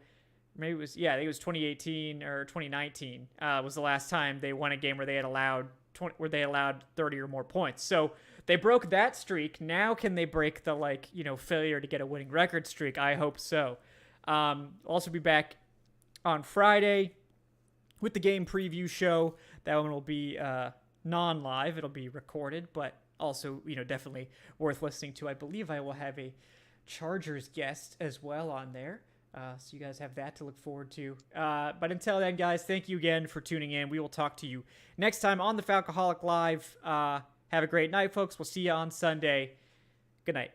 maybe I think it was 2018 or 2019 was the last time they won a game where they had allowed 30 or more points. So they broke that streak. Now can they break the failure to get a winning record streak? I hope so. Also be back on Friday with the game preview show. That one will be non-live. It'll be recorded, but also definitely worth listening to. I believe I will have a Chargers guest as well on there. So you guys have that to look forward to. But until then, guys, thank you again for tuning in. We will talk to you next time on the Falcoholic Live. Have a great night, folks. We'll see you on Sunday. Good night.